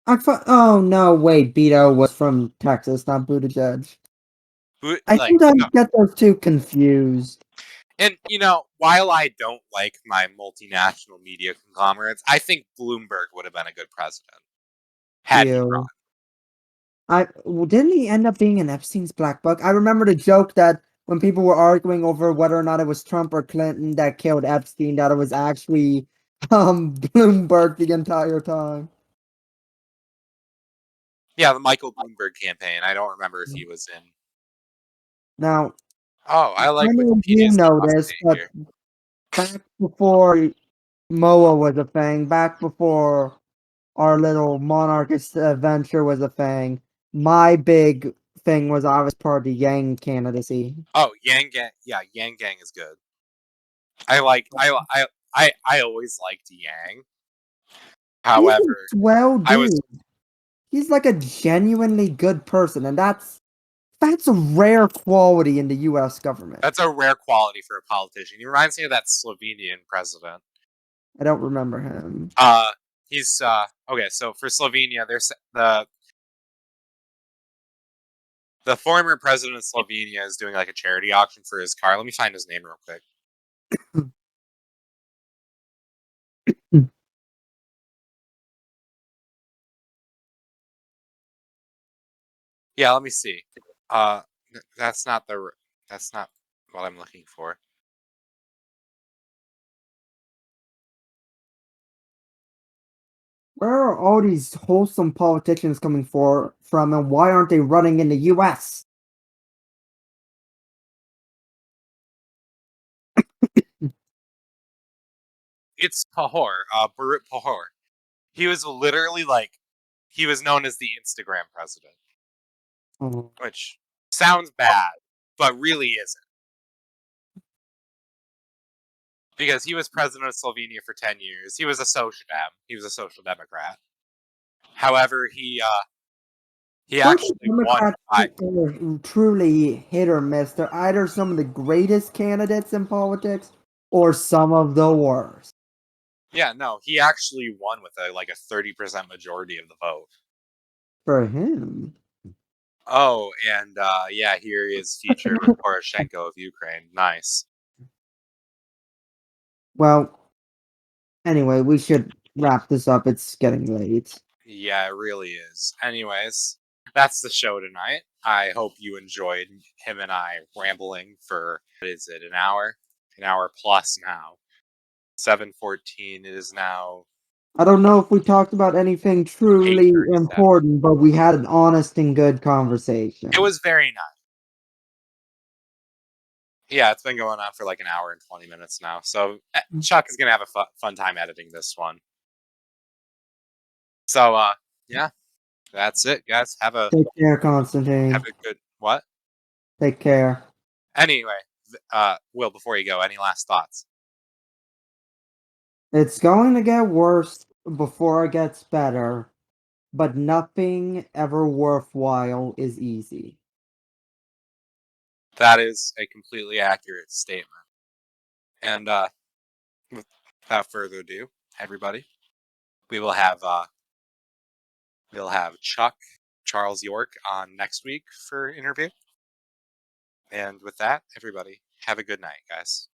Speaker 2: I thought, oh no, wait, Beto was from Texas, not Buttigieg. I
Speaker 1: Like,
Speaker 2: think I
Speaker 1: no.
Speaker 2: get those two confused.
Speaker 1: And, while I don't like my multinational media conglomerates, I think Bloomberg would have been a good president had he run.
Speaker 2: Ew. Didn't he end up being in Epstein's black book? I remember the joke that when people were arguing over whether or not it was Trump or Clinton that killed Epstein, that it was actually Bloomberg the entire time.
Speaker 1: Yeah, the Michael Bloomberg campaign. I don't remember if he was in.
Speaker 2: Now,
Speaker 1: Oh, I
Speaker 2: I
Speaker 1: like
Speaker 2: know you
Speaker 1: Wikipedia's
Speaker 2: know this,
Speaker 1: curiosity
Speaker 2: but
Speaker 1: here.
Speaker 2: back before MOA was a thing, back before our little monarchist adventure was a thing, my big thing was I was part of the Yang candidacy.
Speaker 1: Oh, Yang Gang. Yeah, Yang Gang is good. I always liked Yang.
Speaker 2: He's a
Speaker 1: However,
Speaker 2: swell
Speaker 1: I was
Speaker 2: dude. He's like a genuinely good person, and that's That's a rare quality in the U.S. government.
Speaker 1: That's a rare quality for a politician. He reminds me of that Slovenian president.
Speaker 2: I don't remember him.
Speaker 1: He's okay. So for Slovenia, there's the former president of Slovenia is doing like a charity auction for his car. Let me find his name real quick. Yeah, let me see. That's not that's not what I'm looking for.
Speaker 2: Where are all these wholesome politicians coming from, and why aren't they running in the U.S.?
Speaker 1: It's Pahor, Barut Pahor. He was literally like, he was known as the Instagram president,
Speaker 2: Oh.
Speaker 1: which sounds bad, but really isn't. Because he was president of Slovenia for 10 years. He was a social dem. He was a social democrat. However, he
Speaker 2: Social
Speaker 1: actually won
Speaker 2: Democrats
Speaker 1: by,
Speaker 2: are truly hit or miss. They're either some of the greatest candidates in politics or some of the worst.
Speaker 1: yeah, no, he actually won with like a 30% majority of the vote.
Speaker 2: For him.
Speaker 1: Oh, and yeah, here he is featured with Poroshenko of Ukraine. Nice.
Speaker 2: Well, anyway, we should wrap this up. It's getting late.
Speaker 1: Yeah, it really is. Anyways, that's the show tonight. I hope you enjoyed him and I rambling for, what is it, an hour? An hour plus now. 7:14. It is now
Speaker 2: I don't know if we talked about anything truly
Speaker 1: 8:37.
Speaker 2: important, but we had an honest and good conversation.
Speaker 1: It was very nice. Yeah, it's been going on for like an hour and 20 minutes now. So Chuck is going to have a fun time editing this one. So, yeah, that's it, guys.
Speaker 2: Take care, Constantine.
Speaker 1: Have a good, what?
Speaker 2: Take care.
Speaker 1: Anyway, Will, before you go, any last thoughts?
Speaker 2: It's going to get worse before it gets better, but nothing ever worthwhile is easy.
Speaker 1: That is a completely accurate statement. And without further ado, everybody, we will have we'll have Chuck Charles York on next week for interview. And with that, everybody, have a good night, guys.